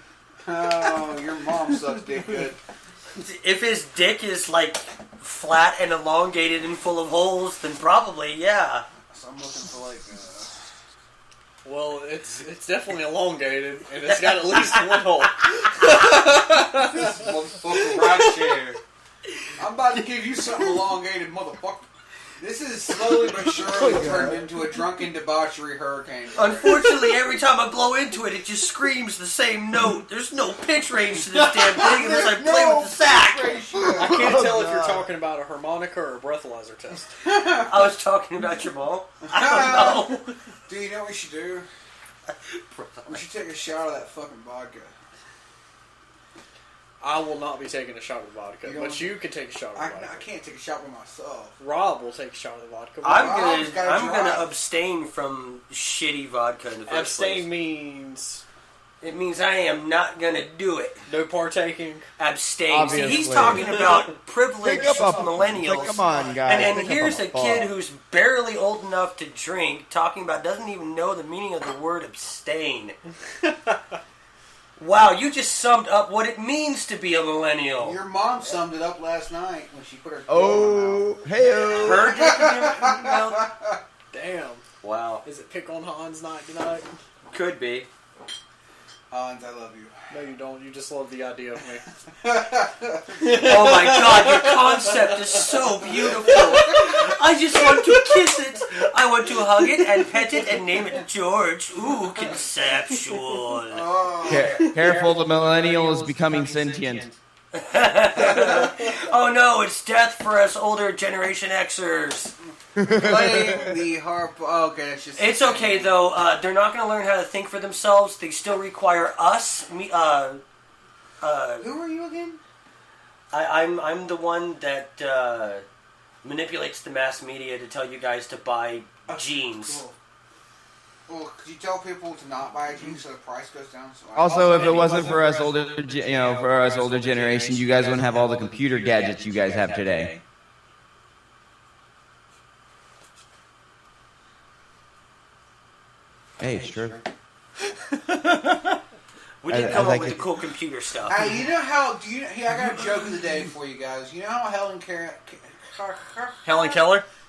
Oh, your mom sucks dick good. If his dick is like flat and elongated and full of holes, then probably yeah. So I'm looking for like. Well, it's definitely elongated, and it's got at least one hole. This motherfucker right here. I'm about to give you something elongated, motherfucker. This is slowly but surely turned into a drunken debauchery hurricane. Unfortunately, every time I blow into it, it just screams the same note. There's no pitch range to this damn thing unless I play with the sack. I can't tell if you're talking about a harmonica or a breathalyzer test. I was talking about your ball. I don't know. Do you know what we should do? We should take a shot of that fucking vodka. I will not be taking a shot of vodka, You but don't- you can take a shot of I vodka. can't take a shot by myself. Rob will take a shot of the vodka. I'm Rob's gotta gonna drive. abstain from shitty vodka in the first Abstain place. means It means I am not gonna do it. no partaking. Abstain. See, he's Obviously. talking about privileged Pick up a- millennials. Come on, guys. And pick up here's a ball. kid who's barely old enough to drink, talking about doesn't even know the meaning of the word abstain. Wow, you just summed up what it means to be a millennial. Your mom summed it up last night when she put her. Oh, hey-o. Her dick in your mouth? Damn. Wow, Is it pick on Hans night tonight? could be. Hans, I love you. No, you don't. You just love the idea of me. Oh my god, your concept is so beautiful. I just want to kiss it. I want to hug it and pet it and name it George. Ooh, conceptual. Oh. Careful, the millennial is becoming sentient. Oh no, it's death for us older Generation Xers. Playing the harp. Oh, okay, it's just. It's okay though. They're not going to learn how to think for themselves. They still require us. Who are you again? I'm the one that manipulates the mass media to tell you guys to buy jeans. Cool. Well, could you tell people to not buy jeans so the price goes down? So Also, if it wasn't for us older, for us older generation, you guys wouldn't have all the computer gadgets you guys have today. Hey, it's true. We didn't come up with the cool computer stuff. Hey, you know how? Hey, I got a joke of the day for you guys. You know how Helen Keller?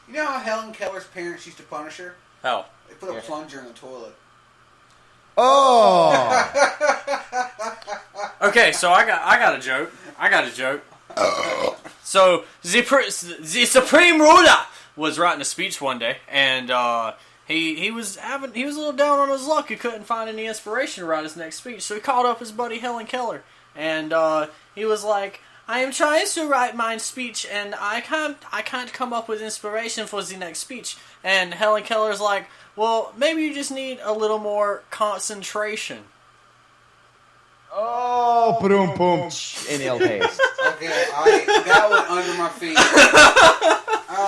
You know how Helen Keller's parents used to punish her? How? They put a plunger in the toilet. Oh. Okay, so I got a joke. So the Supreme Ruler was writing a speech one day, and he was a little down on his luck. He couldn't find any inspiration to write his next speech, so he called up his buddy Helen Keller, and he was like, "I am trying to write my speech, and I can't come up with inspiration for the next speech." And Helen Keller's like, "Well, maybe you just need a little more concentration." Oh, boom, boom, inhale paste. Okay, that went under my feet.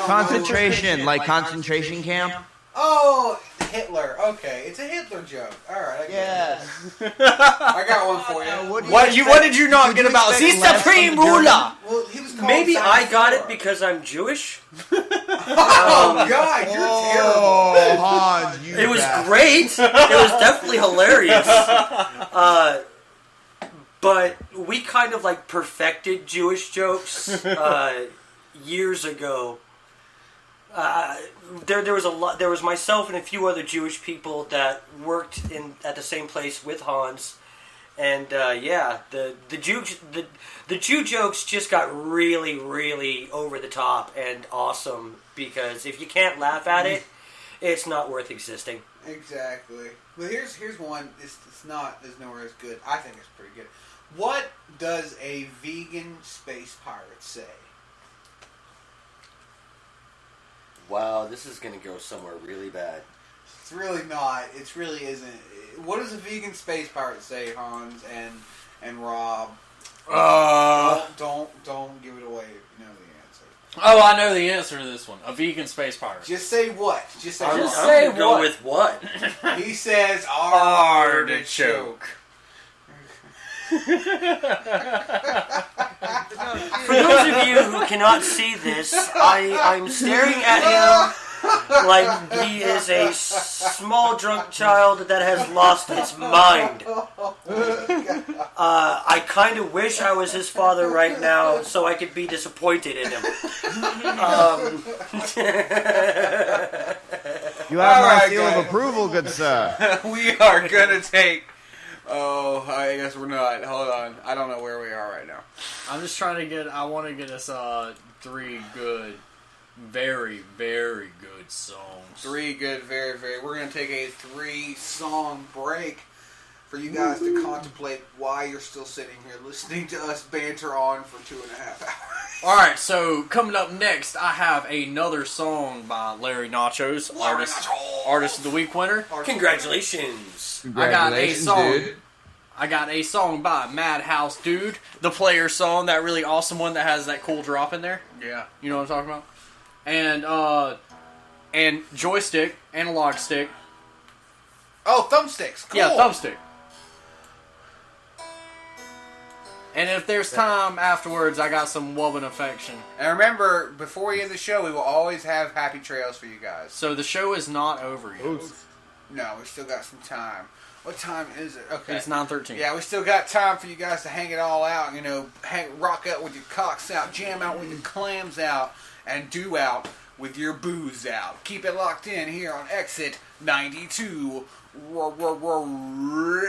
Concentration, like concentration camp. Oh, Hitler. Okay, it's a Hitler joke. All right, I get it. I got one for you. What did you not get about the Supreme Ruler? Well, he was called Maybe I got Cyrus it because I'm Jewish. Oh God, you're terrible. Oh, Hans, you It was bastard. great. It was definitely hilarious. But we kind of like perfected Jewish jokes years ago. There was a lot. There was myself and a few other Jewish people that worked at the same place with Hans, and the Jew jokes just got really, really over the top and awesome. Because if you can't laugh at it, it's not worth existing. Exactly. Well, here's one. It's not. There's nowhere as good. I think it's pretty good. What does a vegan space pirate say? Wow, this is going to go somewhere really bad. It's really not. It really isn't. What does a vegan space pirate say, Hans and Rob? Don't give it away. You know the answer. Oh, I know the answer to this one. A vegan space pirate. Just say what? Just say I'm what? going to go with what? He says artichoke. For those of you who cannot see this, I'm staring at him like he is a small drunk child that has lost his mind. I kind of wish I was his father right now so I could be disappointed in him. You have my Alright, seal guys. of approval, good sir. We are gonna take. Oh, I guess we're not. Hold on. I don't know where we are right now. I'm just trying to get. I want to get us 3 good, very, very good songs. 3 good, very, very. We're gonna take a 3-song break for you guys to contemplate why you're still sitting here listening to us banter on for 2.5 hours. All right, so coming up next, I have another song by Larry Nachos, artist of the week winner. Congratulations. I got a Congratulations, song. dude. I got a song by Madhouse Dude, the Player song, that really awesome one that has that cool drop in there. Yeah. You know what I'm talking about? And joystick, analog stick. Oh, thumbsticks. Cool. Yeah, thumbstick. And if there's time afterwards, I got some Wubbin Affection. And remember, before we end the show, we will always have happy trails for you guys. So the show is not over yet. No, we still got some time. What time is it? Okay. It's 9:13. Yeah, we still got time for you guys to hang it all out. You know, rock out with your cocks out, jam out with your clams out, and do out with your booze out. Keep it locked in here on Exit 92.1.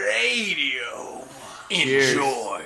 Radio. Cheers. Enjoy.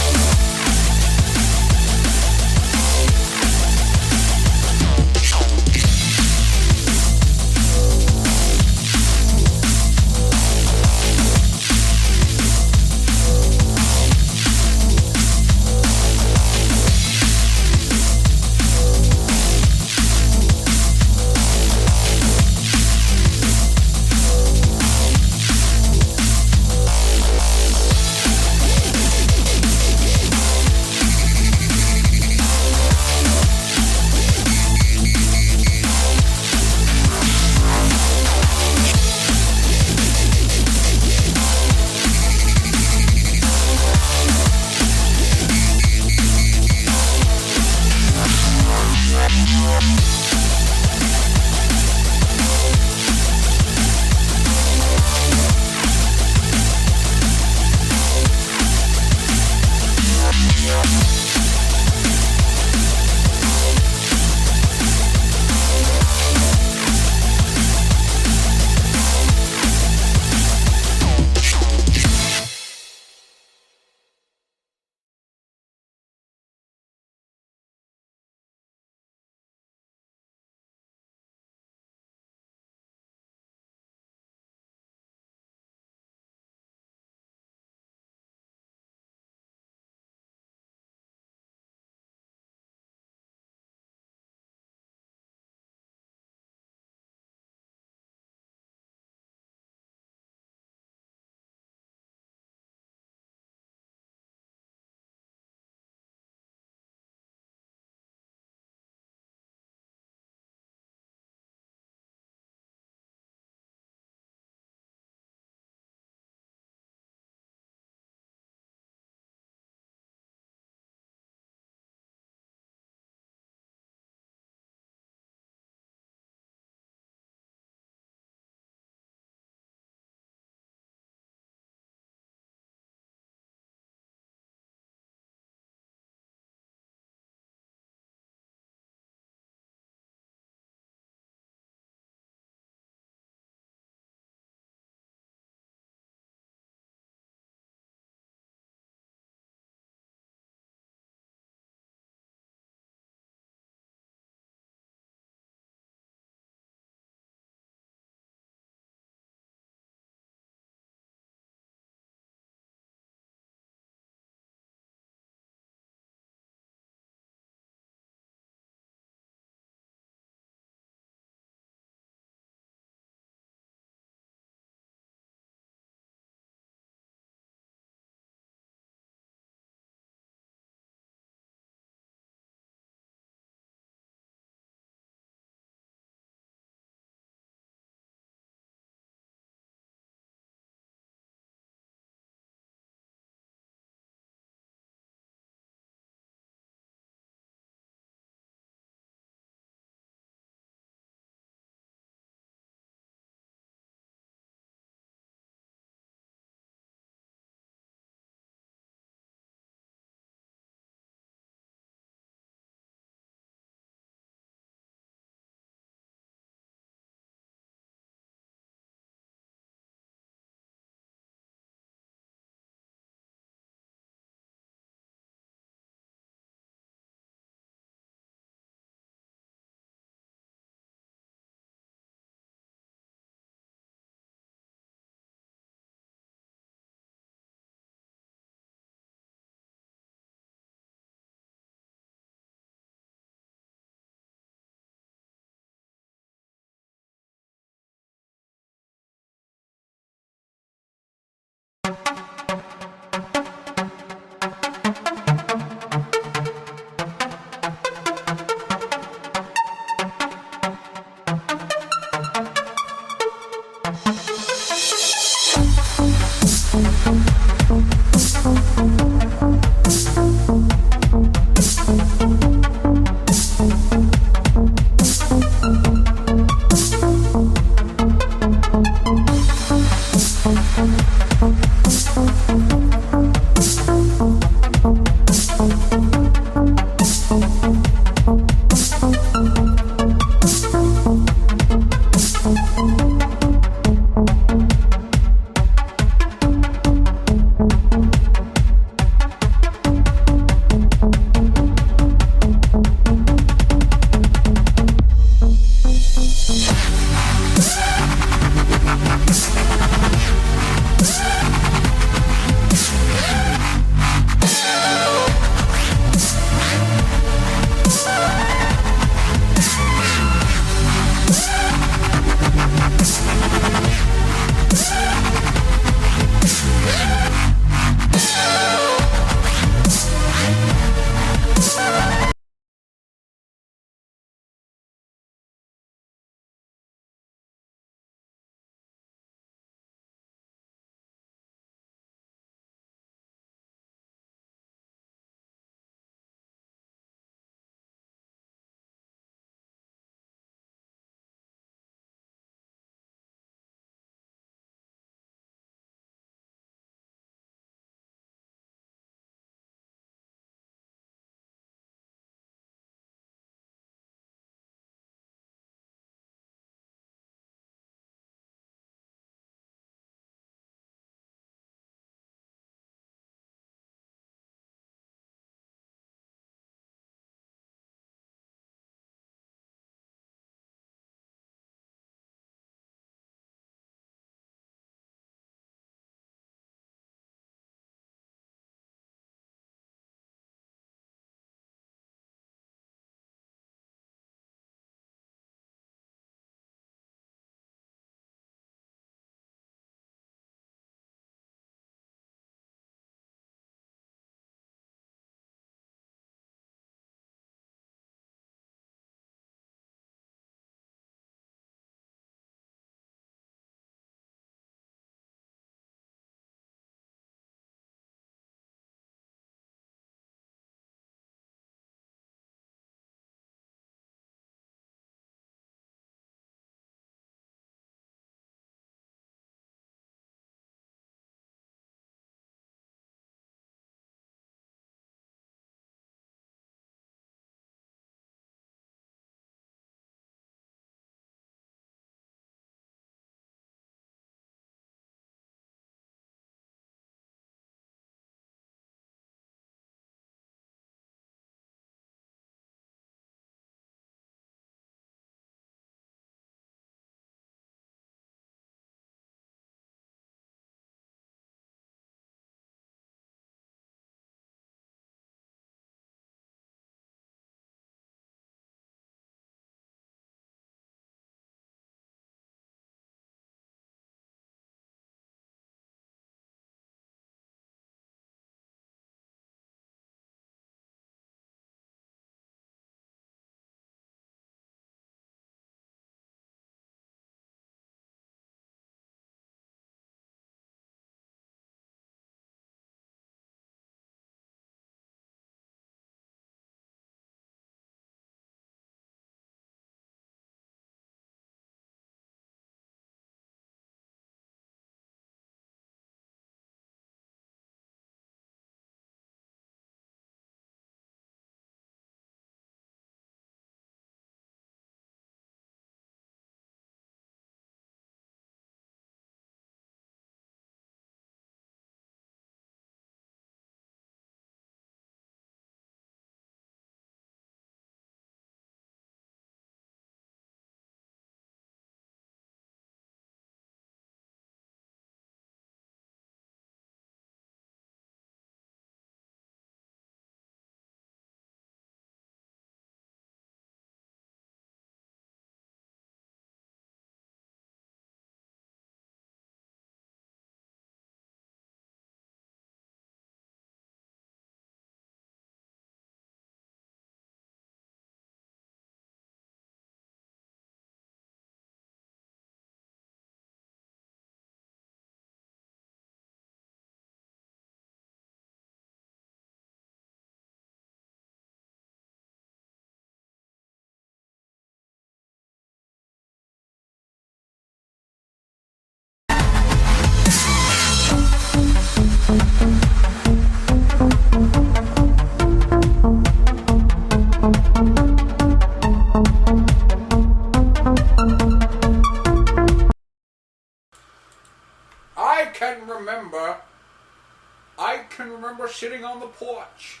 remember, sitting on the porch,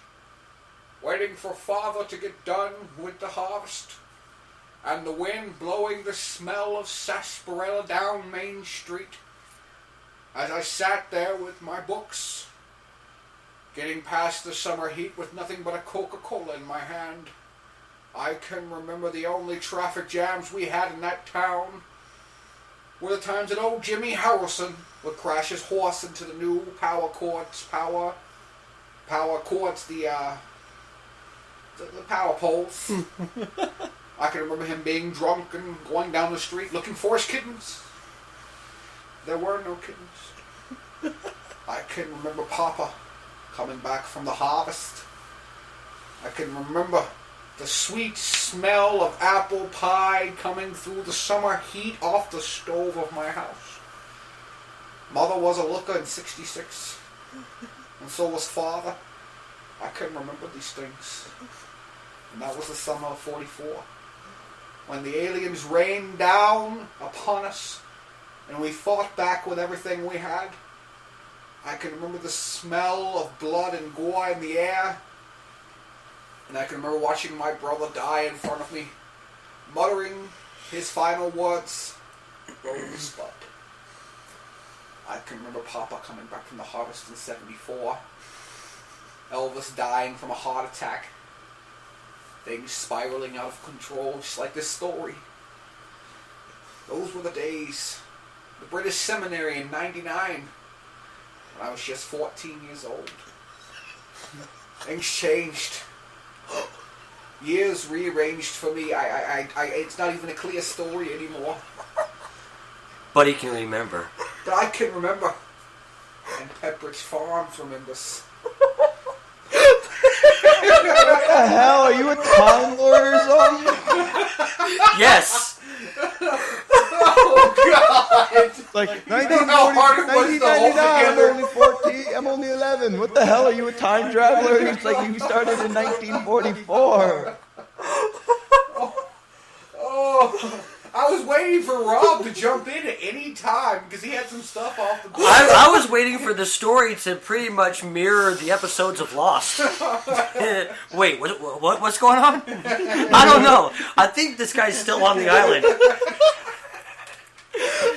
waiting for Father to get done with the harvest, and the wind blowing the smell of sarsaparilla down Main Street, as I sat there with my books, getting past the summer heat with nothing but a Coca-Cola in my hand. I can remember the only traffic jams we had in that town were the times that old Jimmy Harrelson would crash his horse into the new power courts, the power poles. I can remember him being drunk and going down the street looking for his kittens. There were no kittens. I can remember Papa coming back from the harvest. I can remember the sweet smell of apple pie coming through the summer heat off the stove of my house. Mother was a looker in '66, and so was Father. I can remember these things. And that was the summer of '44, when the aliens rained down upon us, and we fought back with everything we had. I can remember the smell of blood and gore in the air. And I can remember watching my brother die in front of me, muttering his final words, "Roll the spud." I can remember Papa coming back from the harvest in '74, Elvis dying from a heart attack, things spiraling out of control, just like this story. Those were the days. The British Seminary in '99, when I was just 14 years old. Things changed. Years rearranged for me. It's not even a clear story anymore. But he can remember. But I can remember. And Pepperidge Farms remembers. What the hell? Are you a Time Lord or something? Yes! Oh, God! It's like, 1999, I'm only 11. What the hell? Are you a time traveler? It's like you started in 1944. Oh, I was waiting for Rob to jump in at any time because he had some stuff off the board. I was waiting for the story to pretty much mirror the episodes of Lost. Wait, what's going on? I don't know. I think this guy's still on the island.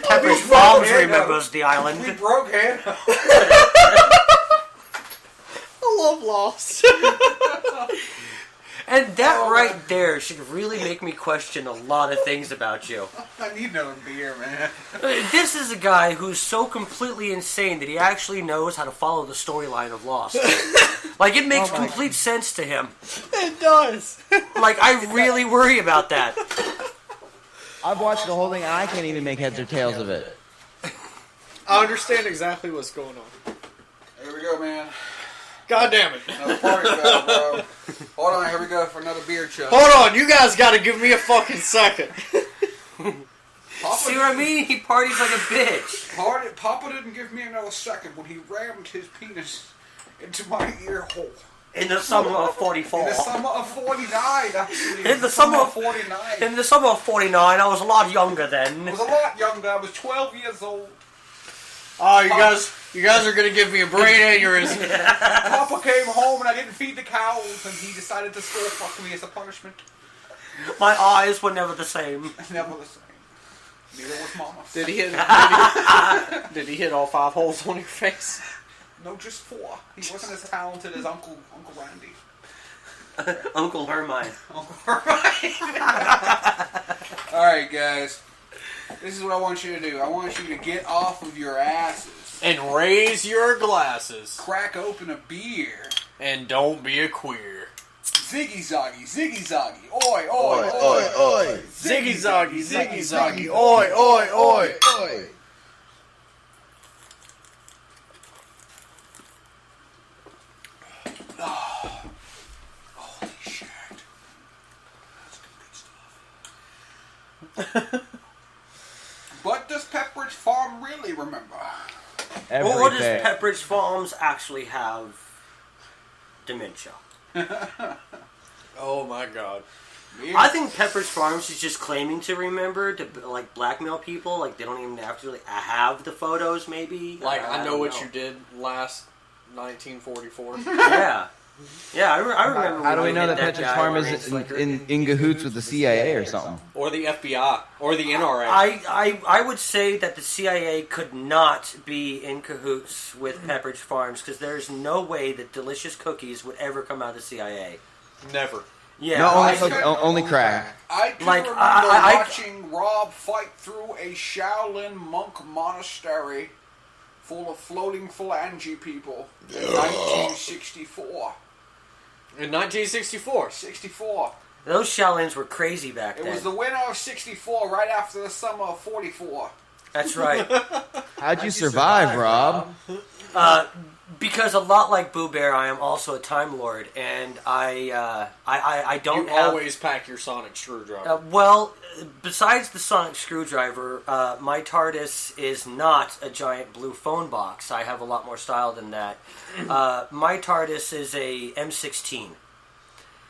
Pepperidge Farms remembers the island. We broke Hannah. I love Lost. And that right there should really make me question a lot of things about you. I need another beer, man. This is a guy who's so completely insane that he actually knows how to follow the storyline of Lost. Like, it makes complete sense to him. It does. Like, I really worry about that. I've watched the whole thing and I can't even make heads or tails of it. I understand exactly what's going on. Here we go, man. God damn it. Another party foul, bro. Hold on, here we go for another beer chug. Hold on, you guys gotta give me a fucking second. See what I mean? He parties like a bitch. Papa didn't give me another second when he rammed his penis into my ear hole. In the summer of 44. In the summer of 49, actually. In the summer of 49. In the summer of 49, I was a lot younger then. I was a lot younger. I was 12 years old. Oh, you guys are gonna give me a brain aneurysm. Papa came home and I didn't feed the cows, and he decided to still fuck me as a punishment. My eyes were never the same. Never the same. Neither was Mama's. Did he hit all 5 holes on your face? No, just 4. He wasn't as talented as Uncle Randy. Uncle Hermine. Uncle Hermine. Alright, guys. This is what I want you to do. I want you to get off of your asses. And raise your glasses. Crack open a beer. And don't be a queer. Ziggy zoggy, ziggy zoggy. Oi, oi, Oi, oi, oi. Ziggy zoggy, ziggy zoggy. Oi, oi, oi. Oi. Holy shit. That's good stuff. What does Pepperidge Farm really remember? Everything. Or does Pepperidge Farms actually have dementia? Oh my god. I think Pepper's Farms is just claiming to remember to like blackmail people. Like they don't even actually have the photos. Maybe Like I know don't what you did last 1944. Yeah, I remember. How do we know that Pepper's Pepper's Farm is in cahoots with the CIA or something? Or the FBI. Or the NRA. I would say that the CIA could not be in cahoots with Pepperidge Farms because there's no way that delicious cookies would ever come out of the CIA. Never. Yeah, No, only crack. I can Like, remember watching Rob fight through a Shaolin monk monastery full of floating phalange people in 1964. In 1964. 64. Those Shaolins were crazy back It then. was the winter of 64, right after the summer of 44. That's right. How'd you survive, Rob? Because a lot like Boo Bear, I am also a Time Lord, and I don't You have... always pack your sonic screwdriver. Well, besides the sonic screwdriver, my TARDIS is not a giant blue phone box. I have a lot more style than that. My TARDIS is a M16.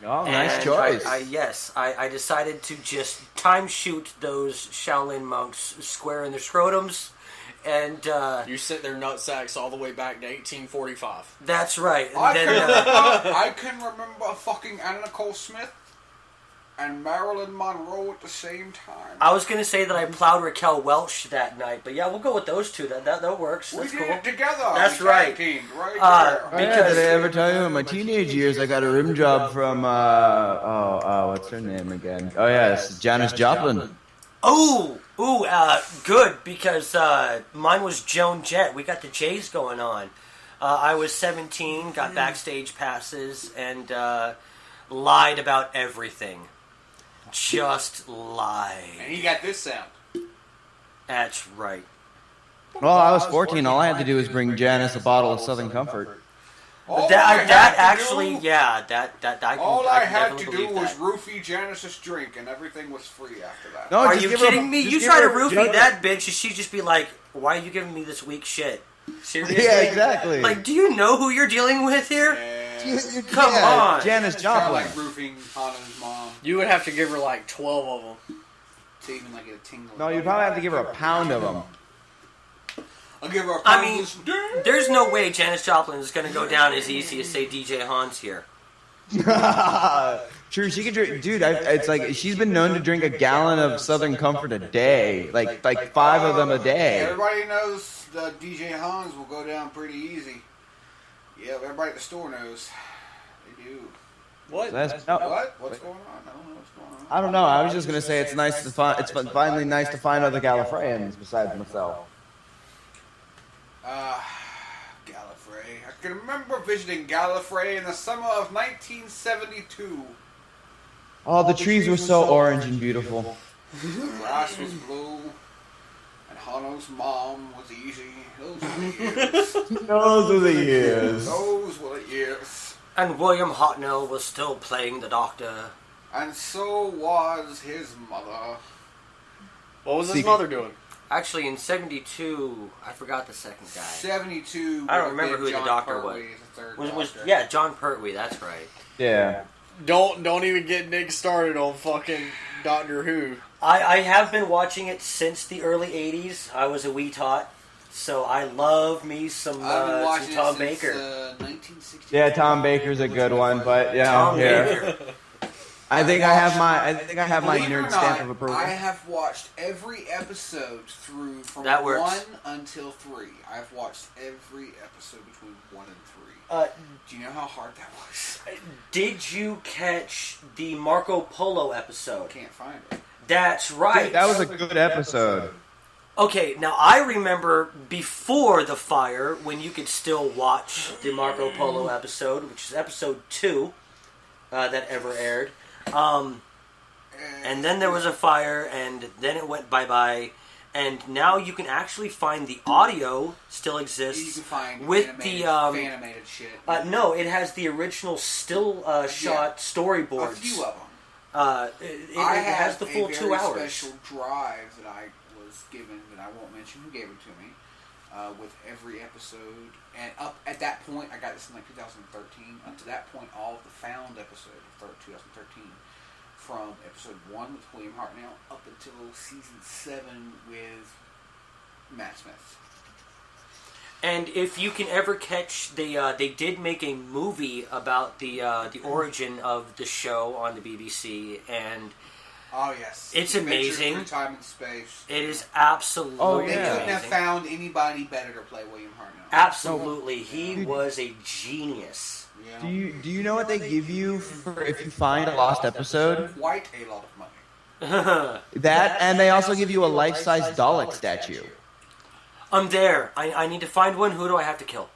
Oh, nice And choice. I decided to just time shoot those Shaolin monks square in their scrotums, and You sent their nutsacks all the way back to 1845. that's right. And I can remember fucking Anna Nicole Smith and Marilyn Monroe at the same time. I was going to say that I plowed Raquel Welch that night, but yeah, we'll go with those two. That works. We That's did cool. it together. That's We right. tag-teamed right Oh, there. yeah, did I ever tell you in my teenage years I got a rim job from what's her name again? Oh yeah, it's Janis Joplin. Good, because mine was Joan Jett. We got the J's going on. I was 17, got backstage passes, and lied about everything. Just lied. And he got this sound. That's right. Well, I was 14. All I had to do was bring Janice a bottle of Southern Comfort. All That I had definitely to believe do was that. roofie Janice's drink, and everything was free after that. No, Are just you give her a- kidding me? just You give try to her- roofie that bitch, and she'd just be like, "Why are you giving me this weak shit?" Seriously? Yeah, exactly. Like, do you know who you're dealing with here? And Come on. Janice it's kind of Joplin. like roofing Hannah's mom You would have to give her like 12 of them. to even like get a tingle. No, you'd probably have to give her a pound of them. I'll give her a I pound mean, of this- there's no way Janis Joplin is going to go down as easy as, say, DJ Hans here. True, she could drink. Dude, it's like she's been known to drink a gallon of Southern Comfort a day, like 5 of them a day. Everybody knows the DJ Hans will go down pretty easy. Yeah, everybody at the store knows. They do. What? That's, no, What? What's going on? I don't know what's going on. I don't know. I was just gonna say it's nice to find. It's finally nice to find other Gallifreyans besides myself. Gallifrey. I can remember visiting Gallifrey in the summer of 1972. Oh, the trees were so orange and beautiful. The grass was blue, and Hanno's mom was easy. Those were the years. Those are the years. Those were the years. And William Hartnell was still playing the Doctor. And so was his mother. What was his mother doing? Actually, in 72, I forgot the second guy. 72. I don't remember who the John Doctor Pertwee is the third Was Doctor. yeah, John Pertwee, that's right. Yeah. Don't even get Nick started on fucking Doctor Who. I have been watching it since the early 80s. I was a wee tot, so I love me some I've been watching Tom it Baker. since 1960. Yeah, Tom Baker's a good one, but yeah, Tom here. Baker. I think I have my Believe it or nerd stamp not, of approval. I have watched every episode through from That works. 1 until 3. I've watched every episode between 1 and 3. Do you know how hard that was? Did you catch the Marco Polo episode? Can't find it. That's right. Dude, that was a good episode. Okay, now I remember before the fire when you could still watch the Marco Polo episode, which is episode 2 that ever aired. And then there was a fire, and then it went bye-bye. And now you can actually find the audio still exists. You can find with animated shit. No, it has the original still shot storyboards. A few of them. It I has have the full a 2 very hours. special drive that I was given, that I won't mention who gave it to me, with every episode. And up at that point, I got this in like 2013. Up to that point, all of the found episodes of 2013 from episode 1 with William Hartnell up until season 7 with Matt Smith. And if you can ever catch, they did make a movie about the origin of the show on the BBC, and oh yes, it's Adventures amazing. Through Time and Space. It is absolutely They couldn't amazing. have found anybody better to play William Hartnell. Absolutely, he was a genius. Yeah. Do you know what they give you for if you find a lost episode? Quite a lot of money. That, and they also give you a life-size Dalek statue. I'm there. I need to find one. Who do I have to kill?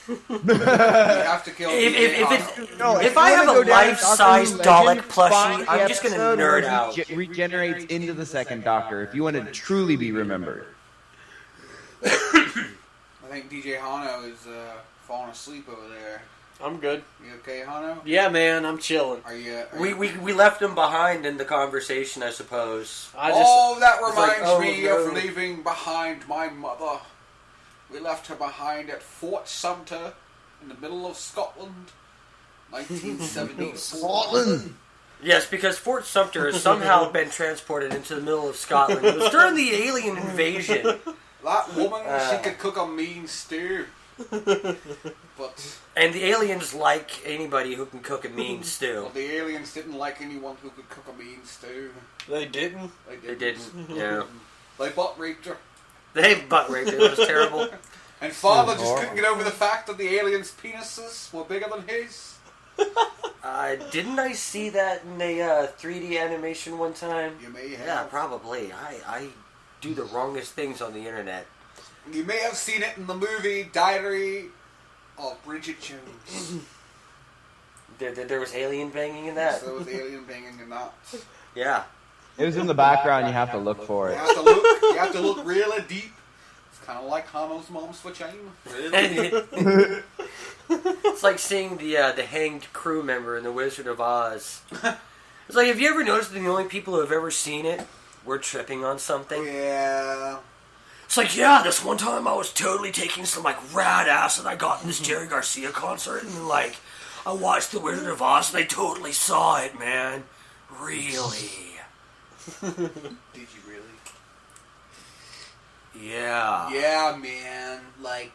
You have to kill. If I have a life-size Dalek plushie, I'm just going to nerd out. Regenerates into the second Doctor if you want to truly be remembered. I think DJ Hano is falling asleep over there. I'm good. You okay, Hano? Yeah, man, I'm chilling. Are you? We left him behind in the conversation, I suppose. That reminds me no. of leaving behind my mother. We left her behind at Fort Sumter in the middle of Scotland, 1974. Scotland. Yes, because Fort Sumter has somehow been transported into the middle of Scotland. It was during the alien invasion. That woman, she could cook a mean stew. But and the aliens like anybody who can cook a mean stew. Well, the aliens didn't like anyone who could cook a mean stew. They didn't? They didn't, yeah. They butt raped her. They butt raped her. It was terrible. And Father just couldn't get over the fact that the aliens' penises were bigger than his. Didn't I see that in a 3D animation one time? You may have. Yeah, probably. I do the wrongest things on the internet. You may have seen it in the movie Diary of Bridget Jones. There was alien banging in that? Yes, there was alien banging in that. Yeah. It was in the background. You have to look for it. You have to look really deep. It's kind of like Hano's mom's vagina. Really? It's like seeing the hanged crew member in The Wizard of Oz. It's like, have you ever noticed that the only people who have ever seen it were tripping on something? Yeah. It's like, yeah, this one time I was totally taking some, rad acid I got in this Jerry Garcia concert, and, I watched The Wizard of Oz, and I totally saw it, man. Really? Did you really? Yeah. Yeah, man.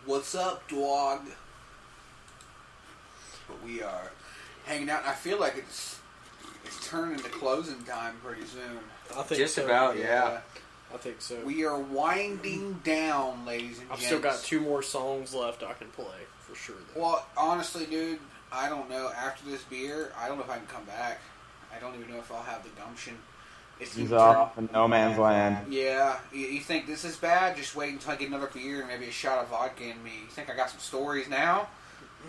What's up, dog? But we are hanging out, and I feel like it's turning to closing time pretty soon. I think Just so. about, yeah. I think so. We are winding down, ladies and I've gents. still got 2 more songs left I can play, for sure. Though. Well, honestly, dude, I don't know. After this beer, I don't know if I can come back. I don't even know if I'll have the gumption. He's off in no man's land. Yeah. You think this is bad? Just wait until I get another beer and maybe a shot of vodka in me. You think I got some stories now?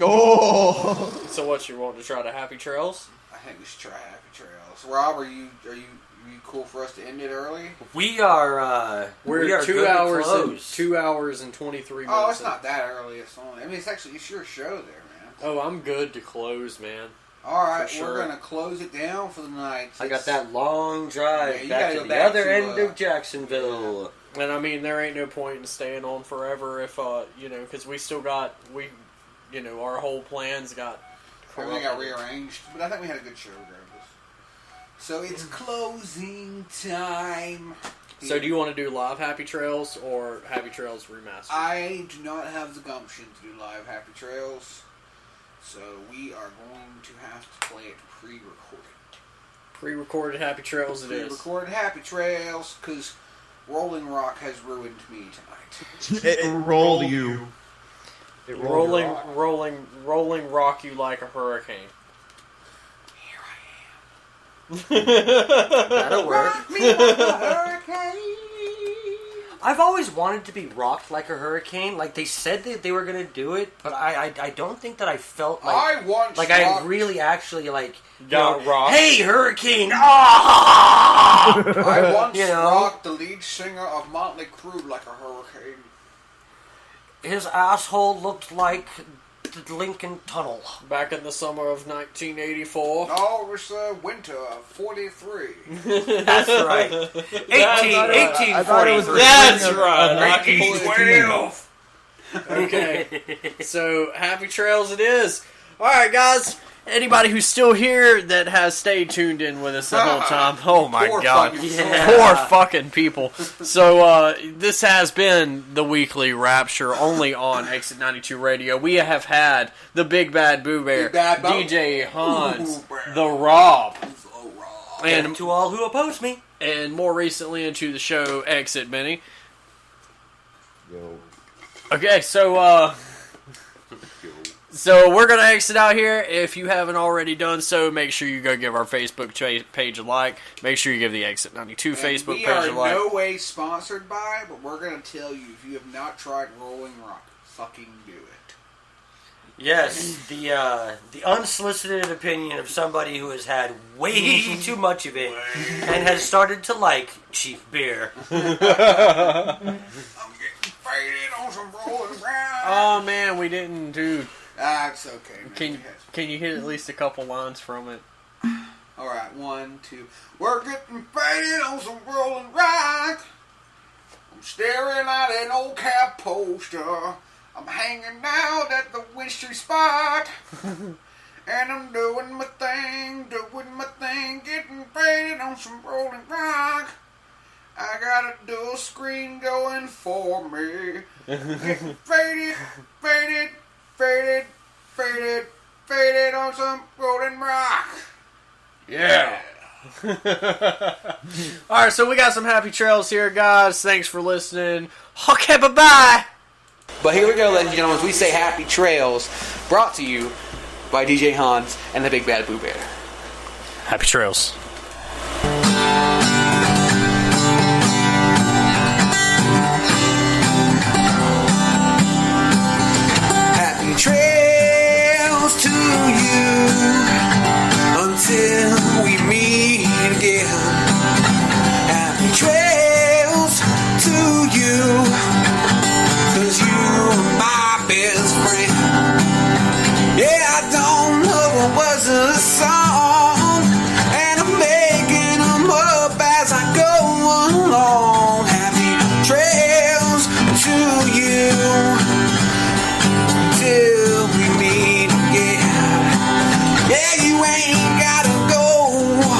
Oh! So what, you want to try the Happy Trails? I think we should try Happy Trails. Rob, are you cool for us to end it early? We are, We're 2 hours 2 hours and 23 minutes. Oh, it's not that early. It's your show there, man. Oh, I'm good to close, man. All right, For sure. We're gonna close it down for the night. I got that long drive you back gotta to go the back other to, end of Jacksonville. And I mean, there ain't no point in staying on forever if, because we still got, our whole plans got Everything got corrupted. rearranged, but I think we had a good show regardless. So it's closing time. So do you want to do live Happy Trails or Happy Trails remastered? I do not have the gumption to do live Happy Trails, so we are going to have to play it pre-recorded. Pre-recorded Happy Trails it is. Pre-recorded Happy Trails, because Rolling Rock has ruined me tonight. It rolled you. It rolled your rock. rolling rock you like a hurricane. That'll work. Rock me like a hurricane. I've always wanted to be rocked like a hurricane. Like, they said that they were going to do it, but I don't think that I felt I once I rocked- really actually, Got rocked. hey, hurricane! Ah! I once You know? rocked the lead singer of Motley Crue like a hurricane. His asshole looked like the Lincoln Tunnel. Back in the summer of 1984. No, it was winter of 43. That's right. 1843. I thought it was That's spring of right. 1912. Okay. So, Happy Trails it is. Alright, guys. anybody who's still here that has stayed tuned in with us the whole time. Oh my Poor God. fucking Poor fucking people. So, this has been the Weekly Rapture, only on Exit 92 Radio. We have had the Big Bad Boo Bear, DJ Hans, TheRob, And to all who oppose me. And more recently into the show, Exit Benny. Yo. Okay, so we're going to exit out here. If you haven't already done so, make sure you go give our Facebook page a like. Make sure you give the Exit 92 Facebook page a like. We are no way sponsored by it, but we're going to tell you, if you have not tried Rolling Rock, fucking do it. Yes, the unsolicited opinion of somebody who has had way too much of it and has started to like cheap beer. I'm getting faded on some Rolling Rock. Oh man, we didn't do. It's okay, man. Can you hit at least a couple lines from it? Alright, 1, 2. We're getting faded on some Rolling Rock. I'm staring at an old cap poster. I'm hanging out at the wintry spot. And I'm doing my thing, getting faded on some Rolling Rock. I got a dual screen going for me. Getting faded on some Rolling Rock. Yeah. Alright, so we got some happy trails here, guys. Thanks for listening. Okay, bye-bye. But here we go, ladies and gentlemen, as we say happy trails, brought to you by DJ Hans and the Big Bad Boo Bear. Happy trails. Happy trails to you until we meet again. Happy trails to you, 'cause you are my best friend. Yeah, I don't know what was a song, and I'm making them up as I go along. Happy trails to you till we meet again. Yeah, you ain't gotta go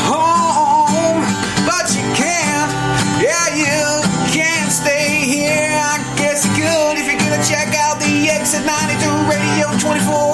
home, but you can't. Yeah, you can't stay here. I guess you could if you're gonna check out the Exit 92 Radio 24